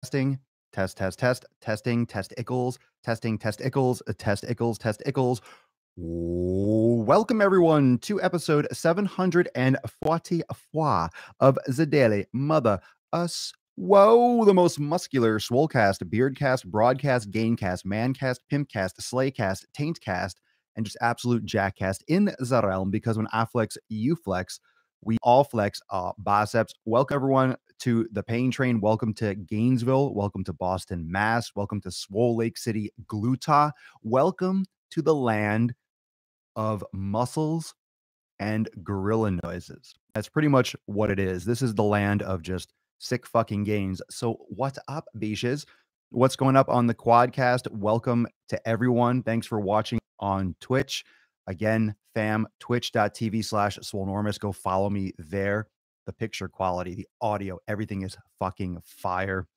Testing, testing, test ickles, test ickles. Welcome everyone to episode 744 of the Daily Mother Us. Whoa, the most muscular Swolecast, Beardcast, Broadcast, Gaincast, Mancast, Pimpcast, Slaycast, Taintcast, and just absolute jackcast in the realm, because when I flex, you flex. We all flex our biceps. Welcome everyone to the Pain Train. Welcome to Gainesville. Welcome to Boston, Mass. Welcome to Swole Lake City, Glutah. Welcome to the land of muscles and gorilla noises. That's pretty much what it is. This is the land of just sick fucking gains. So what's up, beaches? What's going up on the Quadcast? Welcome to everyone. Thanks for watching on Twitch. Again, fam, twitch.tv/Swolenormous. Go follow me there. The picture quality, the audio, everything is fucking fire,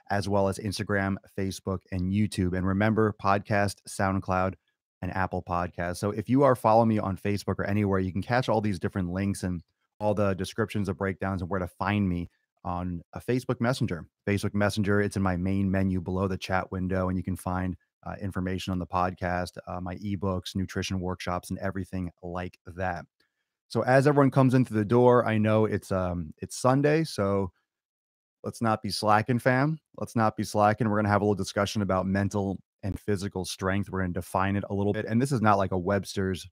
as well as Instagram, Facebook, and YouTube. And remember, podcast, SoundCloud, and Apple Podcasts. So if you are following me on Facebook or anywhere, you can catch all these different links and all the descriptions of breakdowns and where to find me on a Facebook Messenger. Facebook Messenger, it's in my main menu below the chat window, and you can find information on the podcast, my ebooks, nutrition workshops, and everything like that. So as everyone comes into the door, I know it's Sunday, so let's not be slacking, fam. Let's not be slacking. We're gonna have a little discussion about mental and physical strength. We're gonna define it a little bit, and this is not like a Webster's.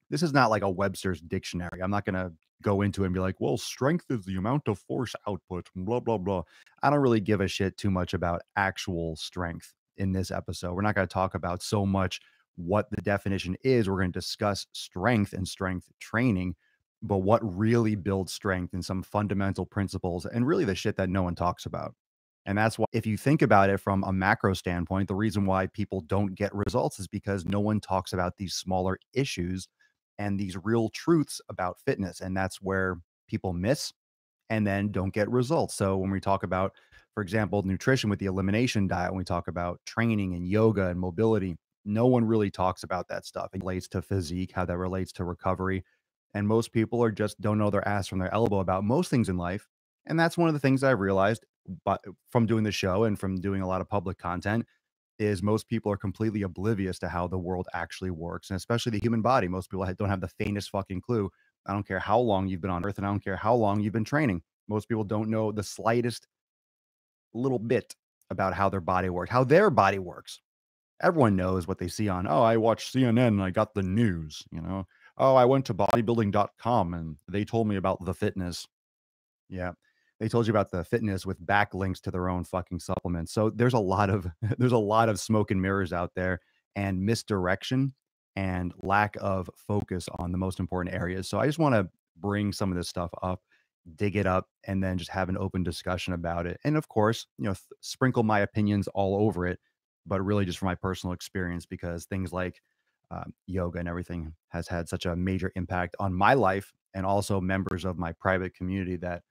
This is not like a Webster's dictionary. I'm not gonna go into it and be like, well, strength is the amount of force output, blah, blah, blah. I don't really give a shit too much about actual strength in this episode. We're not going to talk about so much what the definition is. We're going to discuss strength and strength training, but what really builds strength and some fundamental principles and really the shit that no one talks about. And that's why, if you think about it from a macro standpoint, the reason why people don't get results is because no one talks about these smaller issues and these real truths about fitness. And that's where people miss and then don't get results. So when we talk about, for example, nutrition with the elimination diet, when we talk about training and yoga and mobility, no one really talks about that stuff. It relates to physique, how that relates to recovery. And most people are just don't know their ass from their elbow about most things in life. And that's one of the things I've realized, but from doing the show and from doing a lot of public content, is most people are completely oblivious to how the world actually works, and especially the human body. Most people don't have the faintest fucking clue. I don't care how long you've been on earth, and I don't care how long you've been training. Most people don't know the slightest little bit about how their body works, how their body works. Everyone knows what they see on, oh, I watched CNN and I got the news, you know. Oh, I went to bodybuilding.com and they told me about the fitness. Yeah. They told you about the fitness with backlinks to their own fucking supplements. So there's a lot of there's a lot of smoke and mirrors out there, and misdirection and lack of focus on the most important areas. So I just want to bring some of this stuff up, dig it up, and then just have an open discussion about it. And of course, sprinkle my opinions all over it, but really just from my personal experience, because things like yoga and everything has had such a major impact on my life, and also members of my private community that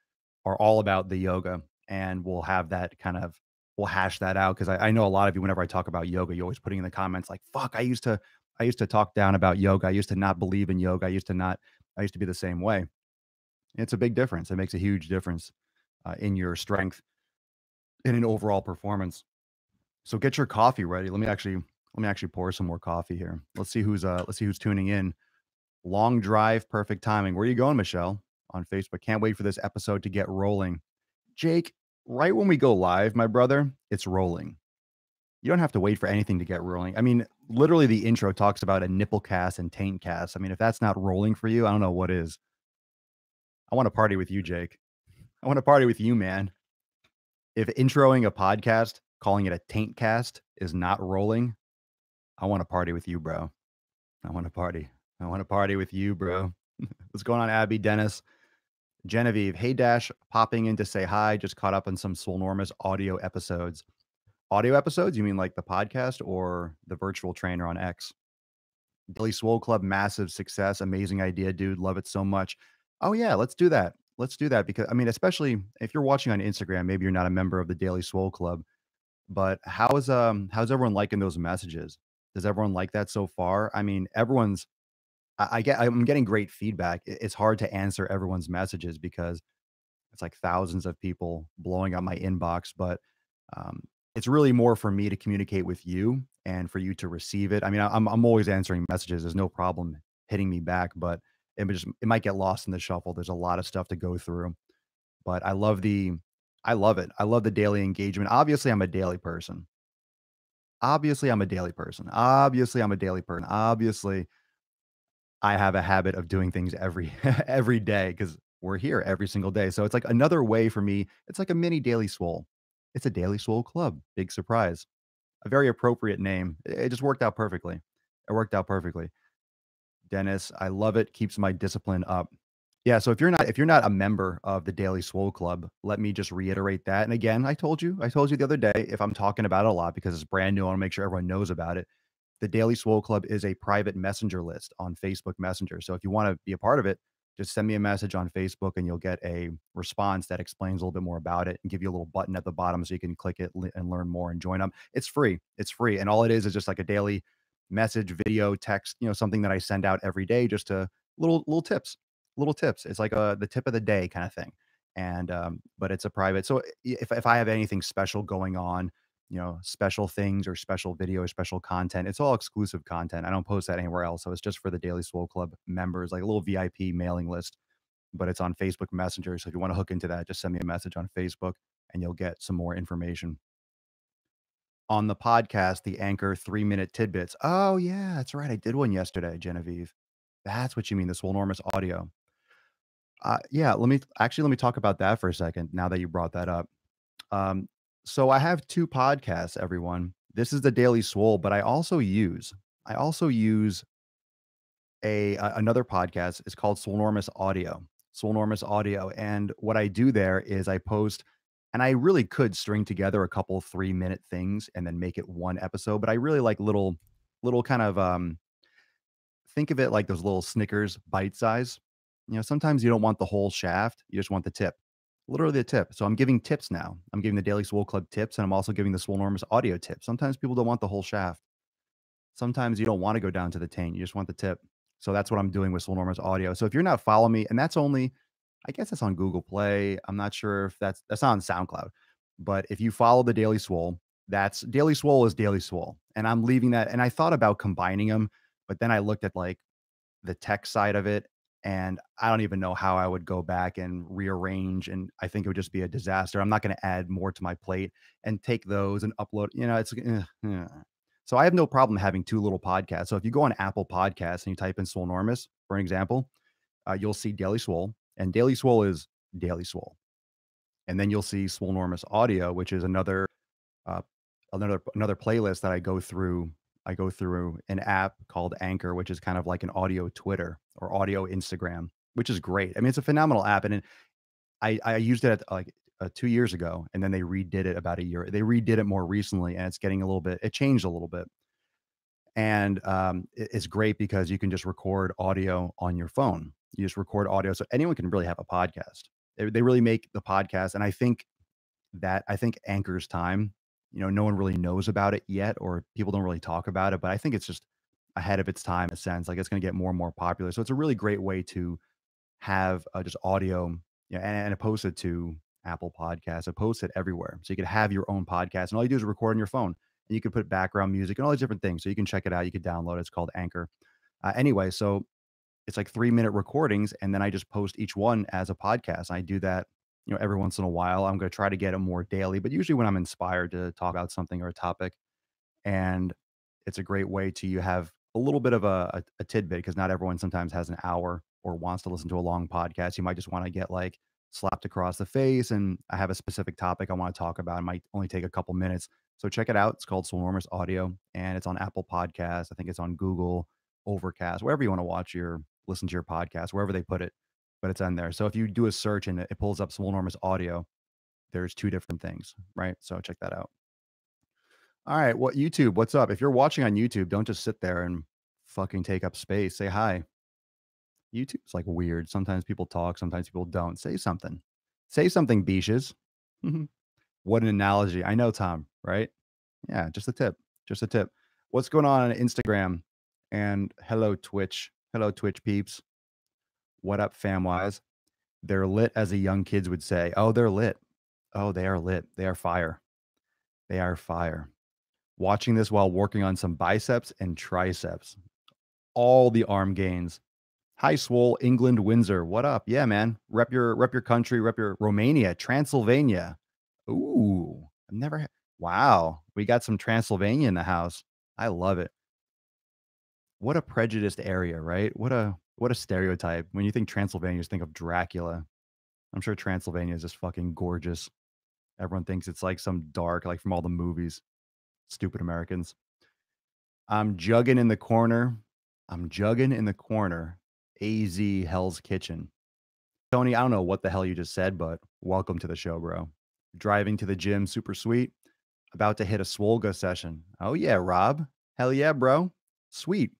are all about the yoga, and we'll have that kind of we'll hash that out, because I know a lot of you, whenever I talk about yoga, you're always putting in the comments like, fuck, I used to talk down about yoga. I used to not believe in yoga. I used to be the same way. It's a big difference. It makes a huge difference in your strength and in overall performance. So get your coffee ready. Let me actually pour some more coffee here. Let's see who's tuning in. Long drive, perfect timing. Where are you going, Michelle? On Facebook. Can't wait for this episode to get rolling. Jake, right when we go live, my brother, it's rolling. You don't have to wait for anything to get rolling. I mean, literally the intro talks about a nipple cast and taint cast. I mean, if that's not rolling for you, I don't know what is. I want to party with you, Jake. I want to party with you, man. If introing a podcast, calling it a taint cast, is not rolling, I want to party with you, bro. I want to party. I want to party with you, bro. What's going on, Abby, Dennis? Genevieve, hey Dash, popping in to say hi. Just caught up on some Swolenormous audio episodes. Audio episodes? You mean like the podcast or the virtual trainer on X? Daily Swole Club, massive success. Amazing idea, dude. Love it so much. Oh, yeah, let's do that. Let's do that, because I mean, especially if you're watching on Instagram, maybe you're not a member of the Daily Swole Club, but how's everyone liking those messages? Does everyone like that so far? I mean, I'm getting great feedback. It's hard to answer everyone's messages because it's like thousands of people blowing up my inbox, but Um, it's really more for me to communicate with you and for you to receive it. I mean, I'm always answering messages. There's no problem hitting me back, but it might get lost in the shuffle. There's a lot of stuff to go through, but I love it. I love the daily engagement. Obviously, I'm a daily person. Obviously, I'm a daily person. Obviously, I'm a daily person. Obviously, I have a habit of doing things every every day because we're here every single day. So it's like another way for me. It's like a mini daily swole. It's a daily swole club. Big surprise. A very appropriate name. It just worked out perfectly. It worked out perfectly. Dennis, I love it. Keeps my discipline up. Yeah, so if you're not a member of the Daily Swole Club, let me just reiterate that. And again, I told you the other day, if I'm talking about it a lot because it's brand new, I want to make sure everyone knows about it. The Daily Swole Club is a private messenger list on Facebook Messenger. So if you want to be a part of it, just send me a message on Facebook and you'll get a response that explains a little bit more about it and give you a little button at the bottom so you can click it and learn more and join up. It's free. It's free. And all it is just like a daily message, video, text, something that I send out every day just to little tips, little tips. It's like the tip of the day kind of thing. And but it's a private. So if I have anything special going on, special things or special video or special content. It's all exclusive content. I don't post that anywhere else. So it's just for the Daily Swole Club members, like a little VIP mailing list, but it's on Facebook Messenger. So if you want to hook into that, just send me a message on Facebook and you'll get some more information. On the podcast, the Anchor 3-minute tidbits. Oh, yeah, that's right. I did one yesterday, Genevieve. That's what you mean, the Swolenormous audio. Yeah, let me talk about that for a second now that you brought that up. Um, so I have 2 podcasts, everyone. This is the Daily Swole, but I also use another podcast. It's called Swolenormous Audio. Swolenormous Audio, and what I do there is I post and I really could string together a couple 3-minute things and then make it one episode, but I really like little kind of, think of it like those little Snickers bite size. Sometimes you don't want the whole shaft, you just want the tip. Literally the tip. So I'm giving tips now. I'm giving the Daily Swole Club tips, and I'm also giving the Swolenormous audio tips. Sometimes people don't want the whole shaft. Sometimes you don't want to go down to the taint. You just want the tip. So that's what I'm doing with Swolenormous audio. So if you're not following me, and that's only, I guess that's on Google Play. I'm not sure if that's not on SoundCloud. But if you follow the Daily Swole, that's Daily Swole is Daily Swole. And I'm leaving that. And I thought about combining them, but then I looked at like the tech side of it, and I don't even know how I would go back and rearrange, and I think it would just be a disaster. I'm not gonna add more to my plate and take those and upload, so I have no problem having 2 little podcasts. So if you go on Apple Podcasts and you type in Swolenormous, for an example, you'll see Daily Swole, and Daily Swole is Daily Swole. And then you'll see Swolenormous Audio, which is uh, another playlist that I go through an app called Anchor, which is kind of like an audio Twitter or audio Instagram, which is great. I mean, it's a phenomenal app, and I used it at, like, 2 years ago, and then they redid it about a year. They redid it more recently, and it's getting a little bit. It changed a little bit, and it's great because you can just record audio on your phone. You just record audio, so anyone can really have a podcast. They really make the podcast, and I think Anchor's time, no one really knows about it yet, or people don't really talk about it, but I think it's just ahead of its time in a sense. Like, it's gonna get more and more popular. So it's a really great way to have, just audio, and it posted to Apple Podcasts. It posted everywhere. So you could have your own podcast, and all you do is record on your phone, and you could put background music and all these different things. So you can check it out. You could download it. It's called Anchor. Anyway, so it's like 3-minute recordings, and then I just post each one as a podcast. I do that, every once in a while. I'm gonna try to get it more daily, but usually when I'm inspired to talk about something or a topic, and it's a great way to you have a little bit of a tidbit because not everyone sometimes has an hour or wants to listen to a long podcast. You might just want to get like slapped across the face, and I have a specific topic I want to talk about. It might only take a couple minutes. So check it out. It's called Swolenormous Audio, and it's on Apple Podcasts. I think it's on Google, Overcast, wherever you want to listen to your podcast, wherever they put it, but it's on there. So if you do a search and it pulls up Swolenormous Audio, there's 2 different things, right? So check that out. All right, what YouTube, what's up? If you're watching on YouTube, don't just sit there and fucking take up space. Say hi. YouTube's like weird. Sometimes people talk, sometimes people don't. Say something. Say something, beaches. What an analogy. I know, Tom, right? Yeah, just a tip. Just a tip. What's going on Instagram? And hello, Twitch. Hello, Twitch peeps. What up, famwise? They're lit, as the young kids would say. Oh, they're lit. Oh, they are lit. They are fire. They are fire. Watching this while working on some biceps and triceps, all the arm gains. Hi, Swole, England, Windsor. What up? Yeah, man. Rep your country, rep your Romania, Transylvania. Ooh, I've never had. Wow, we got some Transylvania in the house. I love it. What a prejudiced area, right? What a stereotype. When you think Transylvania, you just think of Dracula. I'm sure Transylvania is just fucking gorgeous. Everyone thinks it's like some dark, like from all the movies. Stupid Americans. I'm jugging in the corner. I'm jugging in the corner. AZ Hell's Kitchen. Tony, I don't know what the hell you just said, but welcome to the show, bro. Driving to the gym, super sweet. About to hit a Swolga session. Oh yeah, Rob. Hell yeah, bro. Sweet.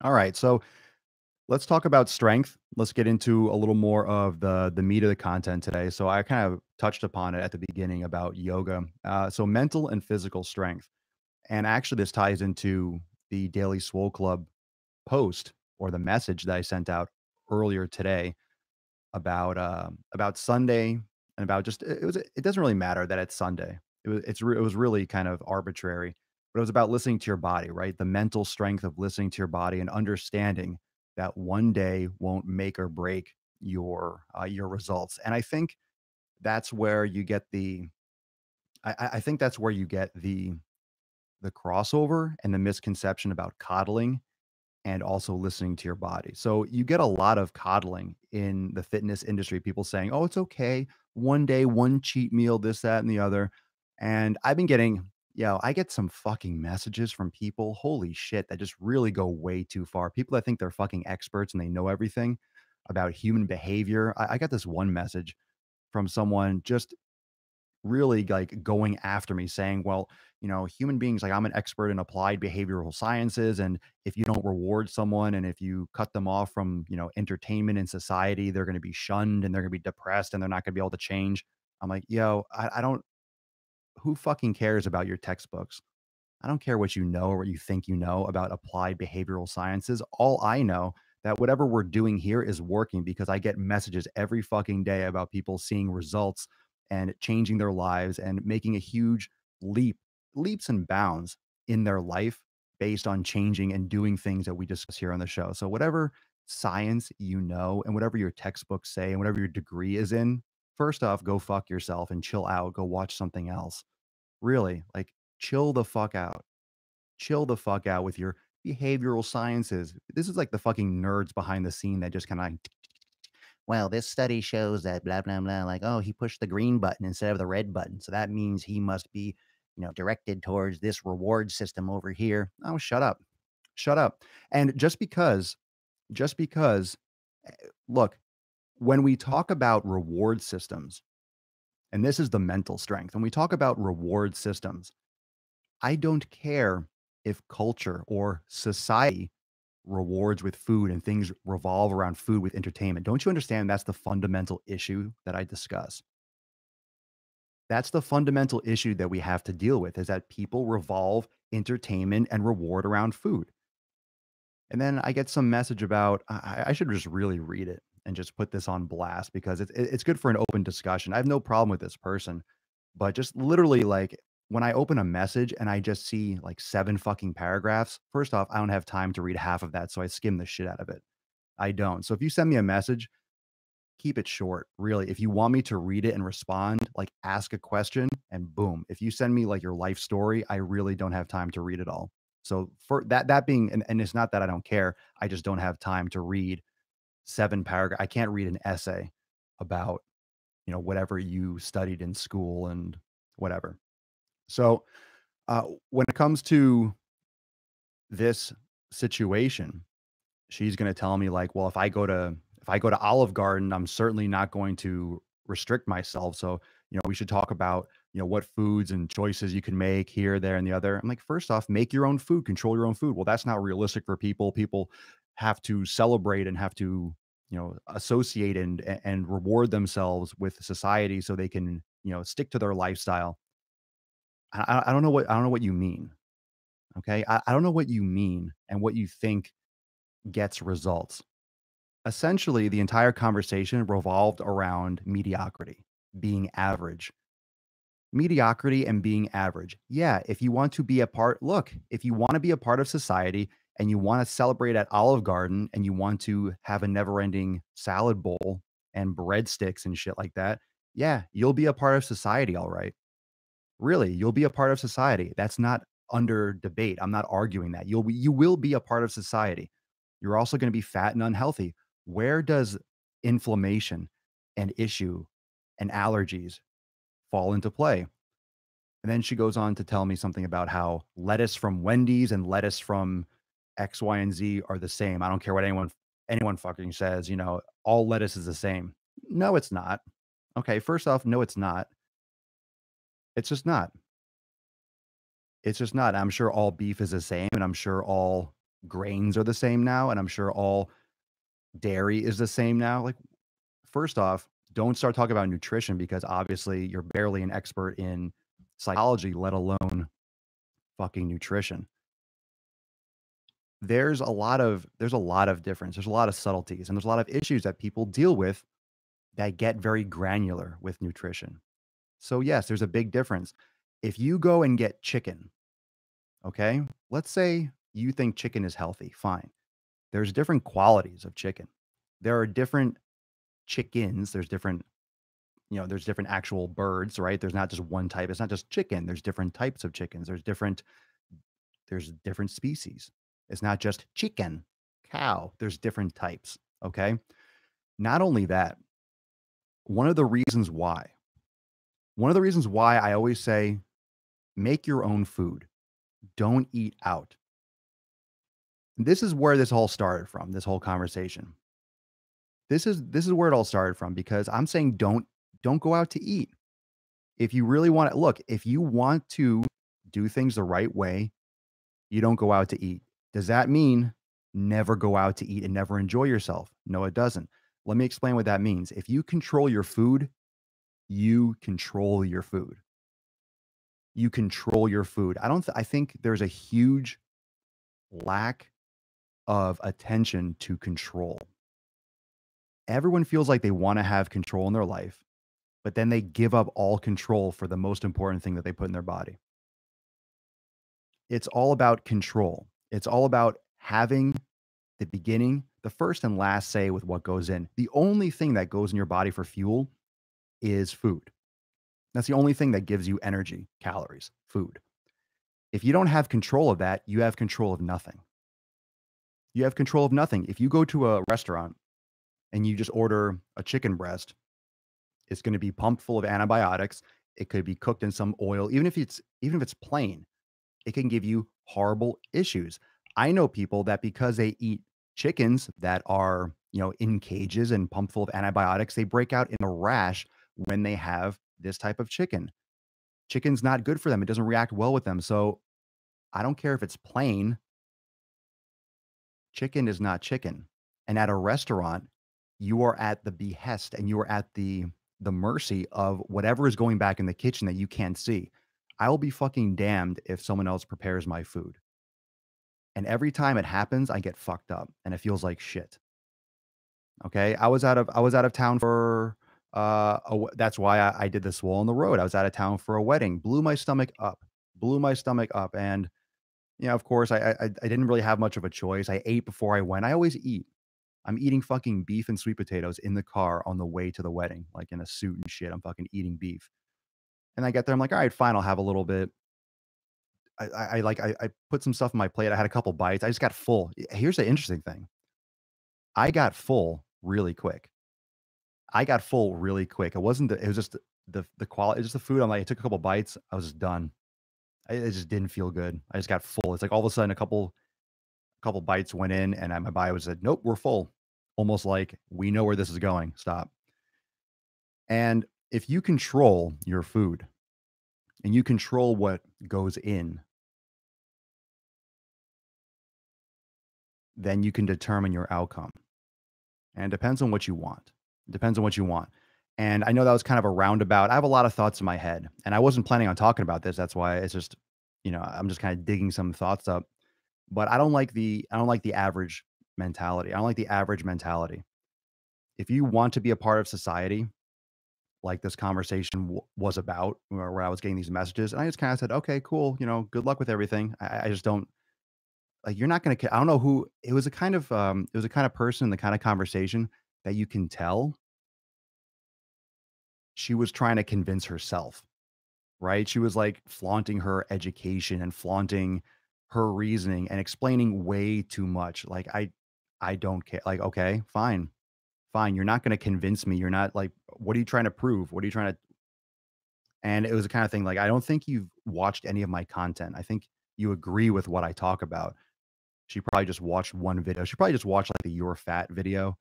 All right, so let's talk about strength. Let's get into a little more of the meat of the content today. So I kind of touched upon it at the beginning about yoga. So mental and physical strength, and actually this ties into the Daily Swole Club post or the message that I sent out earlier today about Sunday and about just it doesn't really matter that it's Sunday. It was really kind of arbitrary, but it was about listening to your body, right? The mental strength of listening to your body and understanding that one day won't make or break your results. And I think that's where you get the I think that's where you get the crossover and the misconception about coddling and also listening to your body. So you get a lot of coddling in the fitness industry, people saying, "Oh, it's okay. One day, one cheat meal, this, that, and the other." And I've been getting, I get some fucking messages from people, holy shit, that just really go way too far. People that think they're fucking experts and they know everything about human behavior. I got this one message from someone just really like going after me saying, well, human beings, like I'm an expert in applied behavioral sciences. And if you don't reward someone and if you cut them off from, entertainment in society, they're going to be shunned and they're going to be depressed and they're not going to be able to change. I'm like, I don't, who fucking cares about your textbooks? I don't care what you know or what you think you know about applied behavioral sciences. All I know that whatever we're doing here is working because I get messages every fucking day about people seeing results and changing their lives and making a huge leaps and bounds in their life based on changing and doing things that we discuss here on the show. So whatever science you know and whatever your textbooks say and whatever your degree is in, first off, go fuck yourself and chill out, go watch something else. Really, like chill the fuck out. Chill the fuck out with your behavioral sciences. This is like the fucking nerds behind the scene that just kind of, well, this study shows that blah, blah, blah. Like, oh, he pushed the green button instead of the red button. So that means he must be, directed towards this reward system over here. Oh, shut up. Shut up. And just because, eh, look, when we talk about reward systems, and this is the mental strength, when we talk about reward systems, I don't care if culture or society rewards with food and things revolve around food with entertainment. Don't you understand that's the fundamental issue that I discuss? That's the fundamental issue that we have to deal with is that people revolve entertainment and reward around food. And then I get some message about I should just really read it and just put this on blast because it's good for an open discussion. I have no problem with this person, but just literally like when I open a message and I just see like 7 fucking paragraphs, first off, I don't have time to read half of that, so I skim the shit out of it. I don't. So if you send me a message, keep it short, really. If you want me to read it and respond, like ask a question and boom. If you send me like your life story, I really don't have time to read it all. So for that being and it's not that I don't care, I just don't have time to read 7 paragraph I can't read an essay about, whatever you studied in school and whatever. So, when it comes to this situation, she's gonna tell me like, "Well, if I go to Olive Garden, I'm certainly not going to restrict myself. So, we should talk about, what foods and choices you can make here, there, and the other." I'm like, "First off, make your own food, control your own food." Well, that's not realistic for people. People have to celebrate and have to, associate and reward themselves with society so they can, stick to their lifestyle. I don't know what you mean. Okay. I don't know what you mean and what you think gets results. Essentially, the entire conversation revolved around mediocrity, being average. Mediocrity and being average. Yeah, if you want to be a part, look, if you want to be a part of society and you want to celebrate at Olive Garden and you want to have a never-ending salad bowl and breadsticks and shit like that, yeah, you'll be a part of society, all right. Really, you'll be a part of society. That's not under debate. I'm not arguing that. You will be a part of society. You're also going to be fat and unhealthy. Where does inflammation and issue and allergies fall into play? And then she goes on to tell me something about how lettuce from Wendy's and lettuce from X, Y, and Z are the same. I don't care what anyone fucking says, all lettuce is the same. No, it's not. Okay, first off, no, it's not. It's just not. It's just not. I'm sure all beef is the same, and I'm sure all grains are the same now, and I'm sure all dairy is the same now. Like, first off, don't start talking about nutrition because obviously you're barely an expert in psychology, let alone fucking nutrition. There's a lot of difference. There's a lot of subtleties, and there's a lot of issues that people deal with that get very granular with nutrition. So yes, there's a big difference. If you go and get chicken, okay? Let's say you think chicken is healthy, fine. There's different qualities of chicken. There are different chickens, there's different actual birds, right? There's not just one type. It's not just chicken. There's different types of chickens. There's different species. It's not just chicken, cow. There's different types, okay? Not only that, one of the reasons why one of the reasons why I always say make your own food. Don't eat out. This is where this all started from, this whole conversation. This is where it all started from because I'm saying don't go out to eat. If you really want to look, if you want to do things the right way, you don't go out to eat. Does that mean never go out to eat and never enjoy yourself? No, it doesn't. Let me explain what that means. If you control your food, you control your food. You control your food. I think there's a huge lack of attention to control. Everyone feels like they want to have control in their life, but then they give up all control for the most important thing that they put in their body. It's all about control. It's all about having the beginning, the first and last say with what goes in. The only thing that goes in your body for fuel is food. That's the only thing that gives you energy, calories, food. If you don't have control of that, you have control of nothing. You have control of nothing. If you go to a restaurant and you just order a chicken breast, it's going to be pumped full of antibiotics. It could be cooked in some oil. Even if it's plain, it can give you horrible issues. I know people that because they eat chickens that are, in cages and pumped full of antibiotics, they break out in a rash when they have this type of chicken. Chicken's not good for them. It doesn't react well with them. So I don't care if it's plain. Chicken is not chicken. And at a restaurant, you are at the behest and you are at the mercy of whatever is going back in the kitchen that you can't see. I will be fucking damned if someone else prepares my food. And every time it happens, I get fucked up and it feels like shit. Okay? I was out of town for that's why I did the Swole on the road. I was out of town for a wedding. Blew my stomach up. Blew my stomach up and of course I didn't really have much of a choice. I ate before I went. I always eat. I'm eating fucking beef and sweet potatoes in the car on the way to the wedding, like in a suit and shit. I'm fucking eating beef. And I get there, I'm like, all right, fine, I'll have a little bit. I put some stuff on my plate. I had a couple bites. I just got full. Here's the interesting thing. I got full really quick. I got full really quick. It was just the quality, just the food. I'm like, I took a couple bites. I was just done. It just didn't feel good. I just got full. It's like all of a sudden a couple bites went in and my body was said, nope, we're full. Almost like we know where this is going. Stop. And if you control your food and you control what goes in, then you can determine your outcome. And it depends on what you want. It depends on what you want. And I know that was kind of a roundabout. I have a lot of thoughts in my head, and I wasn't planning on talking about this. That's why it's just, I'm just kind of digging some thoughts up. But I don't like the average mentality. I don't like the average mentality. If you want to be a part of society, like this conversation was about, where I was getting these messages, and I just kind of said, "Okay, cool. Good luck with everything." I just don't like. You're not gonna. I don't know who it was. A kind of it was a kind of person, the kind of conversation that you can tell she was trying to convince herself, right? She was like flaunting her education and flaunting her reasoning and explaining way too much. Like I don't care. Like, okay, fine. Fine. You're not going to convince me. You're not like, what are you trying to prove? What are you trying to? And it was the kind of thing like, I don't think you've watched any of my content. I think you agree with what I talk about. She probably just watched one video. She probably just watched like the You're Fat video,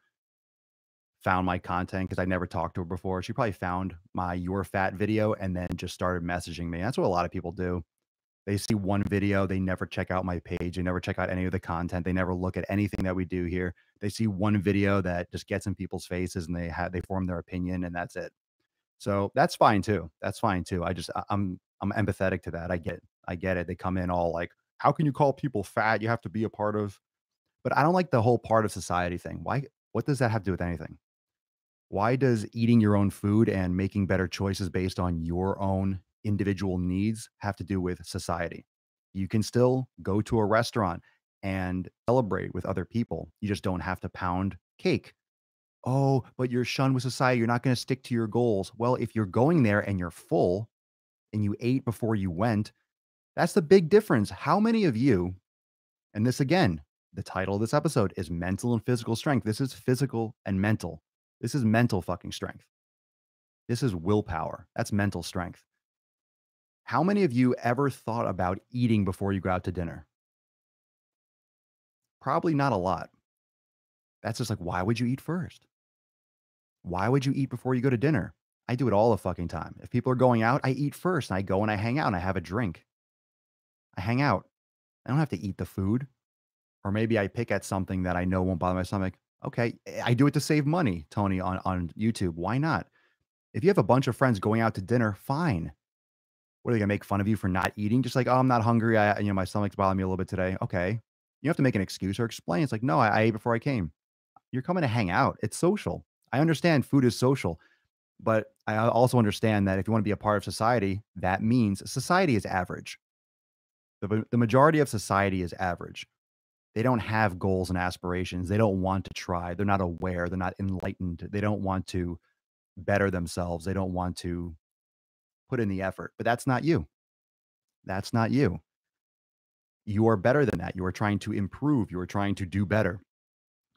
found my content because I never talked to her before. She probably found my You're Fat video and then just started messaging me. That's what a lot of people do. They see one video, they never check out my page, they never check out any of the content, they never look at anything that we do here. They see one video that just gets in people's faces and they form their opinion and that's it. So that's fine too. That's fine too. I'm empathetic to that. I get it. They come in all like, how can you call people fat? You have to be a part of, but I don't like the whole part of society thing. Why? What does that have to do with anything? Why does eating your own food and making better choices based on your own individual needs have to do with society? You can still go to a restaurant and celebrate with other people. You just don't have to pound cake. Oh, but you're shunned with society. You're not going to stick to your goals. Well, if you're going there and you're full and you ate before you went, that's the big difference. How many of you, and this again, the title of this episode is mental and physical strength. This is physical and mental. This is mental fucking strength. This is willpower. That's mental strength. How many of you ever thought about eating before you go out to dinner? Probably not a lot. That's just like, why would you eat first? Why would you eat before you go to dinner? I do it all the fucking time. If people are going out, I eat first and I go and I hang out and I have a drink. I hang out. I don't have to eat the food. Or maybe I pick at something that I know won't bother my stomach. Okay. I do it to save money, Tony, on YouTube. Why not? If you have a bunch of friends going out to dinner, fine. What are they gonna make fun of you for not eating? Just like, "Oh, I'm not hungry. My stomach's bothering me a little bit today." Okay. You don't have to make an excuse or explain. It's like, "No, I ate before I came." You're coming to hang out. It's social. I understand food is social, but I also understand that if you wanna be a part of society, that means society is average. The majority of society is average. They don't have goals and aspirations. They don't want to try. They're not aware. They're not enlightened. They don't want to better themselves. They don't want to put in the effort, but that's not you. That's not you. You are better than that. You are trying to improve. You are trying to do better.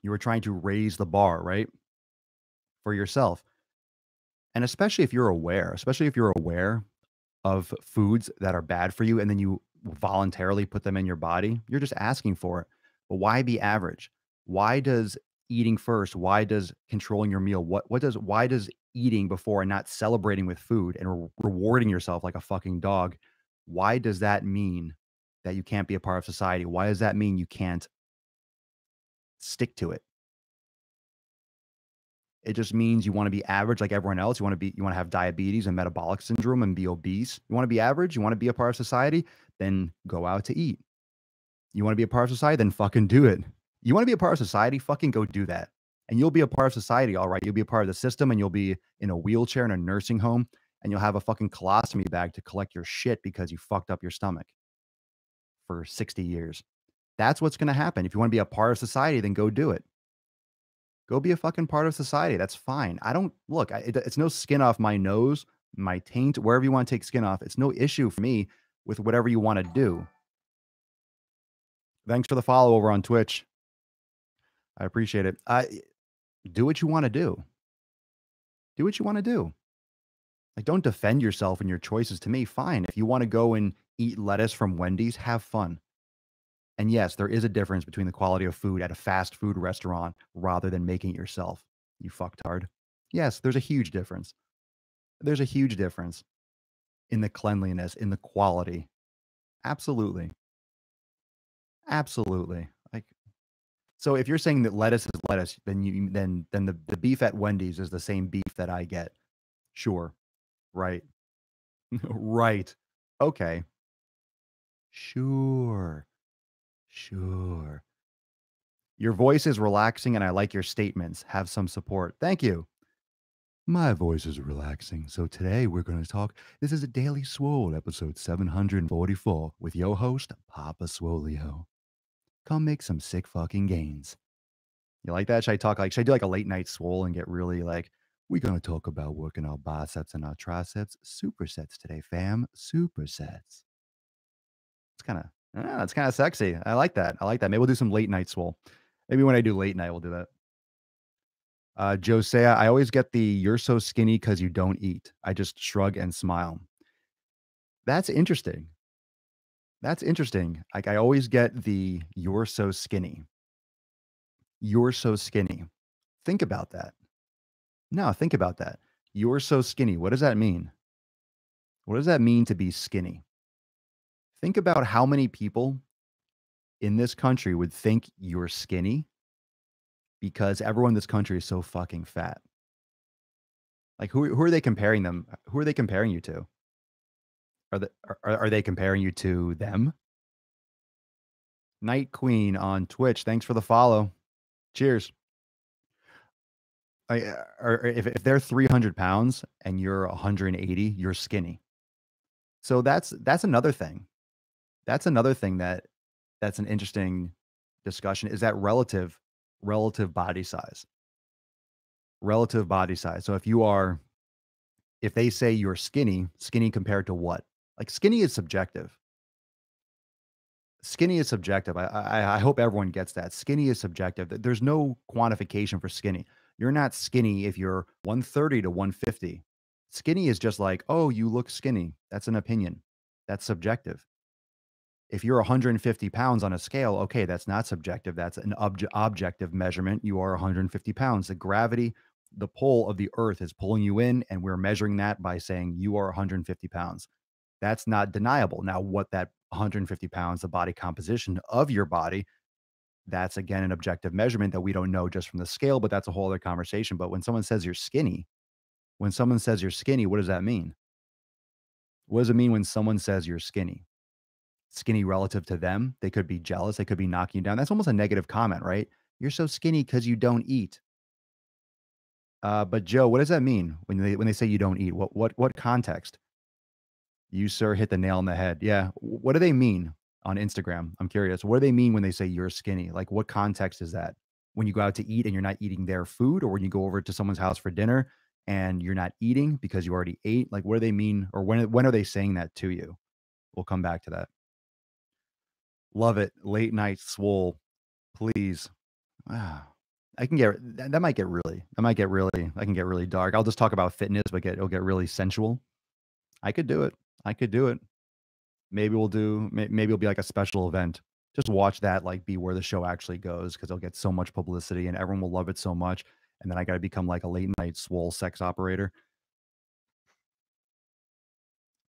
You are trying to raise the bar, right? For yourself. And especially if you're aware of foods that are bad for you and then you voluntarily put them in your body, you're just asking for it. But why be average? Why does eating first, why does controlling your meal, why does eating before and not celebrating with food and rewarding yourself like a fucking dog, why does that mean that you can't be a part of society? Why does that mean you can't stick to it? It just means you wanna be average like everyone else. You wanna have diabetes and metabolic syndrome and be obese. You wanna be average? You wanna be a part of society? Then go out to eat. You wanna be a part of society? Then fucking do it. You wanna be a part of society? Fucking go do that. And you'll be a part of society, all right. You'll be a part of the system and you'll be in a wheelchair in a nursing home and you'll have a fucking colostomy bag to collect your shit because you fucked up your stomach for 60 years. That's what's gonna happen. If you wanna be a part of society, then go do it. Go be a fucking part of society. That's fine. I don't look, it's no skin off my nose, my taint, wherever you want to take skin off. It's no issue for me with whatever you want to do. Thanks for the follow over on Twitch. I appreciate it. Do what you want to do. Do what you want to do. Like, don't defend yourself and your choices to me. Fine. If you want to go and eat lettuce from Wendy's, have fun. And yes, there is a difference between the quality of food at a fast food restaurant rather than making it yourself. You fucktard. Yes, there's a huge difference. There's a huge difference in the cleanliness, in the quality. Absolutely. Absolutely. Like, so if you're saying that lettuce is lettuce, then the beef at Wendy's is the same beef that I get. Sure. Right. Right. Okay. Sure. Sure. Your voice is relaxing and I like your statements. Have some support. Thank you. My voice is relaxing, so today we're going to talk. This is a Daily Swole, episode 744, with your host, Papa Swolio. Come make some sick fucking gains. You like that? Should I do like a late night swole and get really like, we're going to talk about working our biceps and our triceps? Supersets today, fam. Supersets. It's kind of sexy. I like that. I like that. Maybe we'll do some late night swole. Maybe when I do late night, we'll do that. Josiah, I always get the "you're so skinny because you don't eat." I just shrug and smile. That's interesting. That's interesting. Like, I always get the "you're so skinny." You're so skinny. Think about that. No, think about that. You're so skinny. What does that mean? What does that mean to be skinny? Think about how many people in this country would think you're skinny because everyone in this country is so fucking fat. Like, who are they comparing them? Who are they comparing you to? Are they comparing you to them? Night Queen on Twitch. Thanks for the follow. Cheers. If they're 300 pounds and you're 180, you're skinny. So that's another thing. That's another thing that's an interesting discussion is that relative body size. Relative body size. So if they say you're skinny, skinny compared to what? Like skinny is subjective. Skinny is subjective. I hope everyone gets that. Skinny is subjective. There's no quantification for skinny. You're not skinny if you're 130 to 150. Skinny is just like, oh, you look skinny. That's an opinion. That's subjective. If you're 150 pounds on a scale, okay, that's not subjective. That's an objective measurement. You are 150 pounds. The gravity, the pull of the earth is pulling you in, and we're measuring that by saying you are 150 pounds. That's not deniable. Now, what that 150 pounds, the body composition of your body, that's again an objective measurement that we don't know just from the scale, but that's a whole other conversation. But when someone says you're skinny, what does that mean? What does it mean when someone says you're skinny? Skinny relative to them? They could be jealous. They could be knocking you down. That's almost a negative comment, right? You're so skinny because you don't eat. But Joe, what does that mean when they say you don't eat? What context? You, sir, hit the nail on the head. Yeah. What do they mean on Instagram? I'm curious. What do they mean when they say you're skinny? Like, what context is that? When you go out to eat and you're not eating their food, or when you go over to someone's house for dinner and you're not eating because you already ate? Like, what do they mean? Or when are they saying that to you? We'll come back to that. Love it. Late night swole, please. Ah, I can get that might get really I can get really dark. I'll just talk about fitness, but it'll get really sensual. I could do it. I could do it. Maybe it'll be like a special event. Just watch that like be where the show actually goes because it'll get so much publicity and everyone will love it so much. And then I got to become like a late night swole sex operator.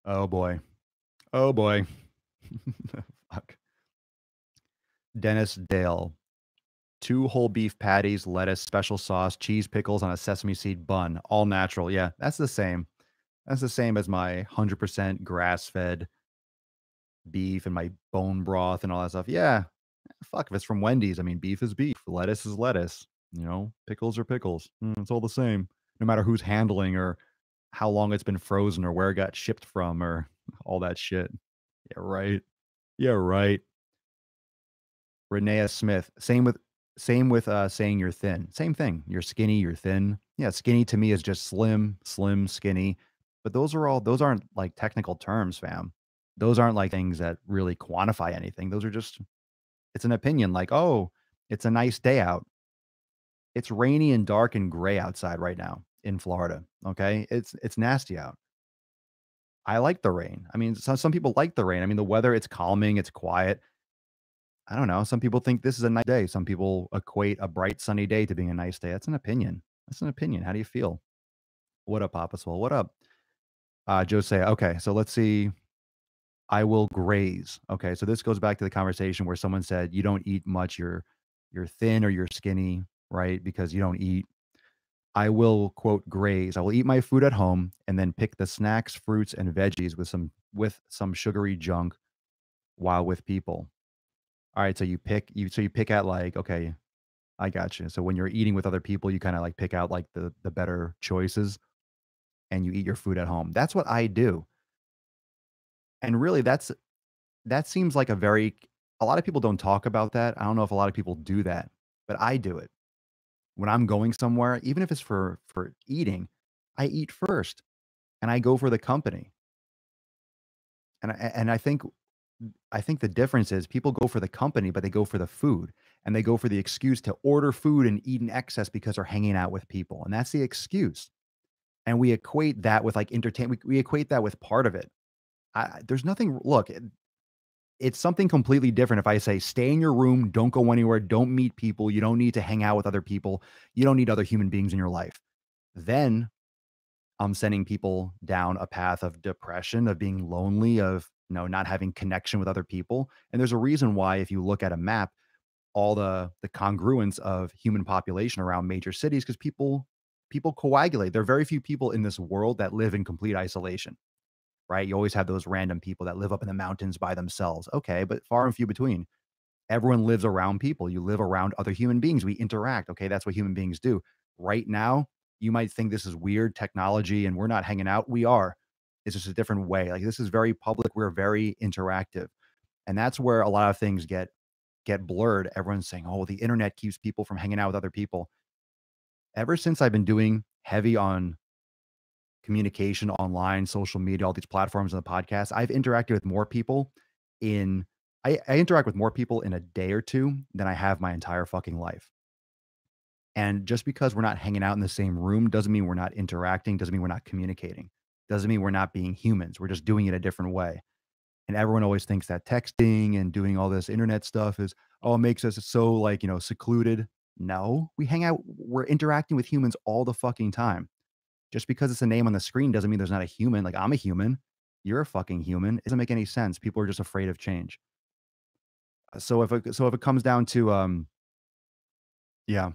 Oh boy. Oh boy. Fuck. Dennis Dale. 2 whole beef patties, lettuce, special sauce, cheese, pickles on a sesame seed bun, all natural. Yeah, that's the same. That's the same as my 100% grass-fed beef and my bone broth and all that stuff. Yeah, fuck, if it's from Wendy's, I mean, beef is beef, lettuce is lettuce, pickles are pickles. It's all the same, no matter who's handling or how long it's been frozen or where it got shipped from or all that shit. Yeah, right. Yeah, right. Renea Smith. Same with saying you're thin. Same thing. You're skinny, you're thin. Yeah, skinny to me is just slim, slim, skinny. But those aren't like technical terms, fam. Those aren't like things that really quantify anything. Those are just it's an opinion like, "Oh, it's a nice day out." It's rainy and dark and gray outside right now in Florida, okay? It's nasty out. I like the rain. I mean, some people like the rain. I mean, the weather, it's calming, it's quiet. I don't know. Some people think this is a nice day. Some people equate a bright sunny day to being a nice day. That's an opinion. That's an opinion. How do you feel? What up, Papa Swole? What up? Jose. Okay, so let's see. I will graze. Okay, so this goes back to the conversation where someone said you don't eat much. You're thin or you're skinny, right? Because you don't eat. I will quote graze. I will eat my food at home and then pick the snacks, fruits, and veggies with some sugary junk while with people. All right, so you pick at like okay. I got you. So when you're eating with other people, you kinda, like, pick out, like, the better choices, and you eat your food at home. That's what I do, and really, that seems like a lot of people don't talk about that. I don't know if a lot of people do that, but I do it. When I'm going somewhere, even if it's for eating, I eat first, and I go for the company, and I think the difference is people go for the company, but they go for the food, and they go for the excuse to order food and eat in excess because they're hanging out with people, and that's the excuse, and we equate that with, like, entertainment. We equate that with part of it. There's nothing look, it's something completely different if I say, "Stay in your room, don't go anywhere, don't meet people, you don't need to hang out with other people, you don't need other human beings in your life." Then I'm sending people down a path of depression, of being lonely, of, not having connection with other people, and there's a reason why if you look at a map, all the congruence of human population around major cities, because people coagulate. There are very few people in this world that live in complete isolation, right? You always have those random people that live up in the mountains by themselves. Okay, but far and few between. Everyone lives around people. You live around other human beings. We interact. Okay, that's what human beings do. Right now, you might think this is weird technology and we're not hanging out. We are. It's just a different way. Like this is very public. We're very interactive. And that's where a lot of things get blurred. Everyone's saying, "Oh, the internet keeps people from hanging out with other people." Ever since I've been doing heavy on communication online, social media, all these platforms and the podcast, I've interacted with more people in I interact with more people in a day or 2 than I have my entire fucking life. And just because we're not hanging out in the same room doesn't mean we're not interacting, doesn't mean we're not communicating, doesn't mean we're not being humans. We're just doing it a different way. And everyone always thinks that texting and doing all this internet stuff is, oh, it makes us so like, secluded. No, we hang out, we're interacting with humans all the fucking time. Just because it's a name on the screen doesn't mean there's not a human. Like, I'm a human. You're a fucking human. It doesn't make any sense. People are just afraid of change. So if it comes down to, yeah,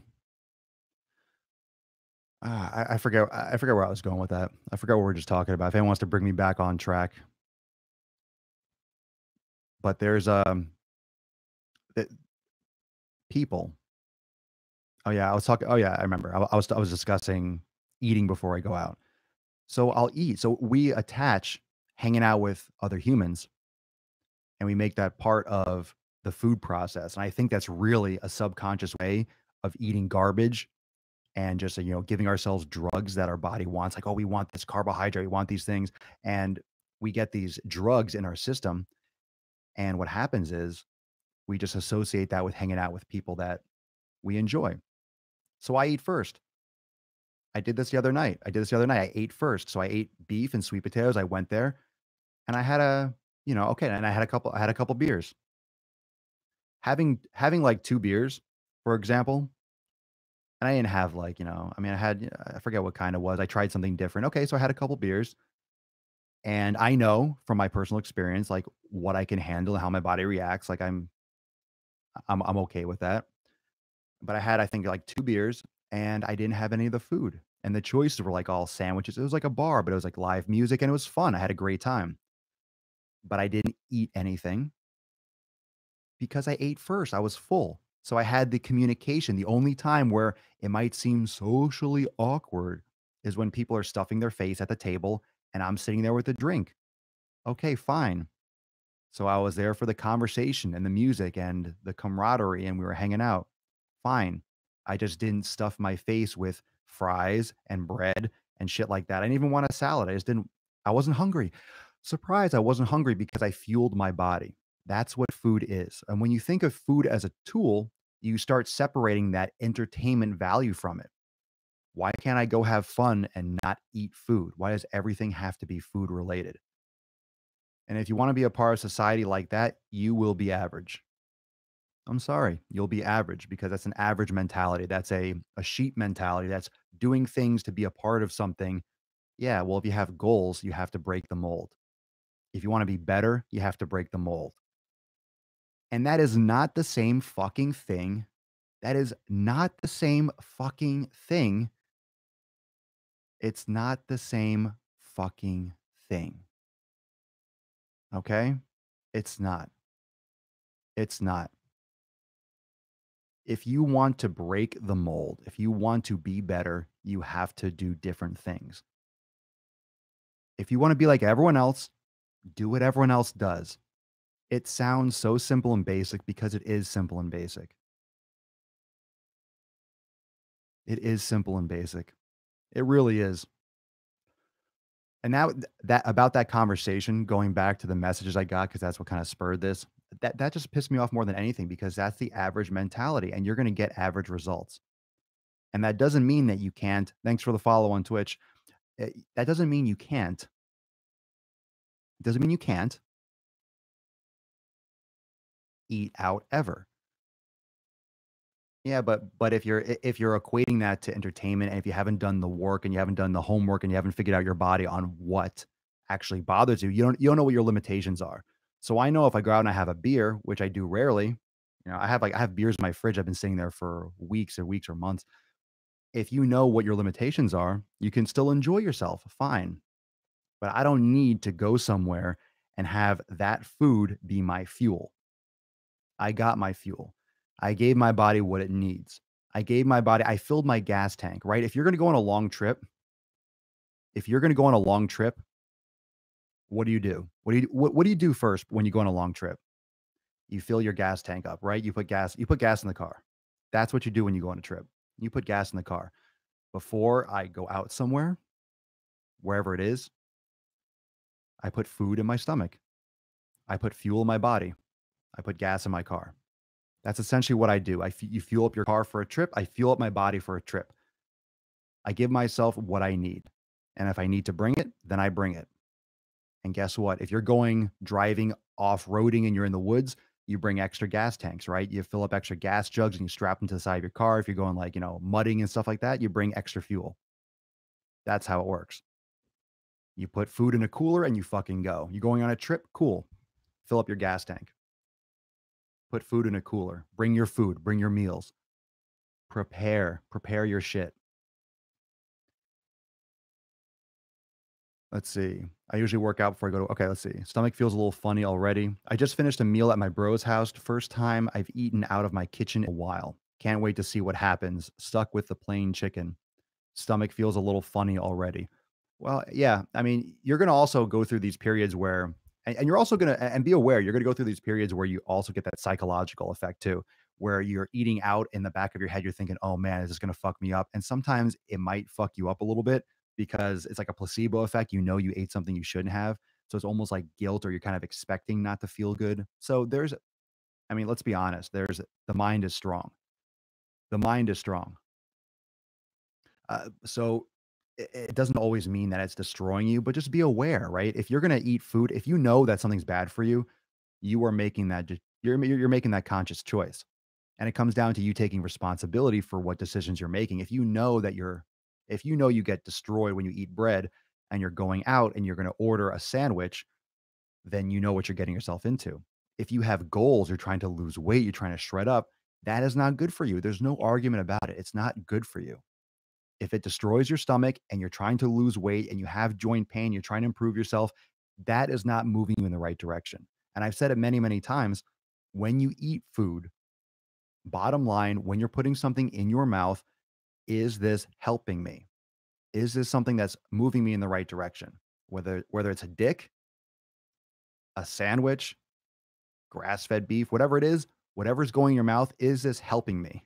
I forget where I was going with that. I forgot what we are just talking about. If anyone wants to bring me back on track, but there's, the people. Oh, yeah, I remember. I was discussing eating before I go out. So I'll eat. So we attach hanging out with other humans, and we make that part of the food process, and I think that's really a subconscious way of eating garbage and just, giving ourselves drugs that our body wants, like, "Oh, we want this carbohydrate, we want these things," and we get these drugs in our system, and what happens is we just associate that with hanging out with people that we enjoy. So I eat first. I ate first. So I ate beef and sweet potatoes. I went there and I had okay, and I had a couple beers. Having like 2 beers, for example, and I didn't have like, I mean, I forget what kind it was. I tried something different. Okay, so I had a couple beers and I know from my personal experience, like what I can handle and how my body reacts. Like I'm okay with that. But I had, I think, like 2 beers, and I didn't have any of the food, and the choices were, like, all sandwiches. It was like a bar, but it was, like, live music, and it was fun. I had a great time, but I didn't eat anything because I ate first. I was full. So I had the communication. The only time where it might seem socially awkward is when people are stuffing their face at the table, and I'm sitting there with a drink. Okay, fine. So I was there for the conversation and the music and the camaraderie, and we were hanging out. Fine. I just didn't stuff my face with fries and bread and shit like that. I didn't even want a salad. I wasn't hungry. Surprise, I wasn't hungry because I fueled my body. That's what food is. And when you think of food as a tool, you start separating that entertainment value from it. Why can't I go have fun and not eat food? Why does everything have to be food related? And if you want to be a part of society like that, you will be average. I'm sorry, you'll be average because that's an average mentality. That's a sheep mentality. That's doing things to be a part of something. Yeah, well, if you have goals, you have to break the mold. If you want to be better, you have to break the mold. And that is not the same fucking thing. That is not the same fucking thing. It's not the same fucking thing. Okay? It's not. It's not. If you want to break the mold, if you want to be better, you have to do different things. If you want to be like everyone else, do what everyone else does. It sounds so simple and basic because it is simple and basic. It is simple and basic. It really is. And now that about that conversation, going back to the messages I got, because that's what kind of spurred this, that just pissed me off more than anything because that's the average mentality and you're going to get average results. And that doesn't mean that you can't. Thanks for the follow on Twitch. That doesn't mean you can't. It doesn't mean you can't eat out ever. Yeah, but if you're equating that to entertainment, and if you haven't done the work and you haven't done the homework and you haven't figured out your body on what actually bothers you, you don't know what your limitations are. So I know if I go out and I have a beer, which I do rarely, I have beers in my fridge. I've been sitting there for weeks or months. If you know what your limitations are, you can still enjoy yourself. Fine. But I don't need to go somewhere and have that food be my fuel. I got my fuel. I gave my body what it needs. I filled my gas tank, right? If you're going to go on a long trip, if you're going to go on a long trip, what do you do? What do you do first when you go on a long trip? You fill your gas tank up, right? You put gas in the car. That's what you do when you go on a trip. You put gas in the car. Before I go out somewhere, wherever it is, I put food in my stomach. I put fuel in my body. I put gas in my car. That's essentially what I do. You fuel up your car for a trip. I fuel up my body for a trip. I give myself what I need. And if I need to bring it, then I bring it. And guess what? If you're going driving off roading and you're in the woods, you bring extra gas tanks, right? You fill up extra gas jugs and you strap them to the side of your car. If you're going like, mudding and stuff like that, you bring extra fuel. That's how it works. You put food in a cooler and you fucking go. You going on a trip? Cool. Fill up your gas tank. Put food in a cooler. Bring your food, bring your meals. Prepare your shit. Let's see. I usually work out before I go to. Okay, let's see. Stomach feels a little funny already. I just finished a meal at my bro's house. First time I've eaten out of my kitchen in a while. Can't wait to see what happens. Stuck with the plain chicken. Stomach feels a little funny already. Well, yeah. I mean, you're going to also go through these periods where, and you're also going to, and be aware, you're going to go through these periods where you also get that psychological effect too, where you're eating out in the back of your head. You're thinking, oh man, is this going to fuck me up? And sometimes it might fuck you up a little bit because it's like a placebo effect. You know, you ate something you shouldn't have. So it's almost like guilt or you're kind of expecting not to feel good. So I mean, let's be honest, the mind is strong. The mind is strong. So it doesn't always mean that it's destroying you, but just be aware, right? If you're gonna eat food, if you know that something's bad for you, you are making that you're making that conscious choice, and it comes down to you taking responsibility for what decisions you're making. If you know you get destroyed when you eat bread, and you're going out and you're gonna order a sandwich, then you know what you're getting yourself into. If you have goals, you're trying to lose weight, you're trying to shred up, that is not good for you. There's no argument about it. It's not good for you. If it destroys your stomach and you're trying to lose weight and you have joint pain, you're trying to improve yourself, that is not moving you in the right direction. And I've said it many, many times when you eat food, bottom line, when you're putting something in your mouth, is this helping me? Is this something that's moving me in the right direction? Whether it's a dick, a sandwich, grass-fed beef, whatever it is, whatever's going in your mouth, is this helping me?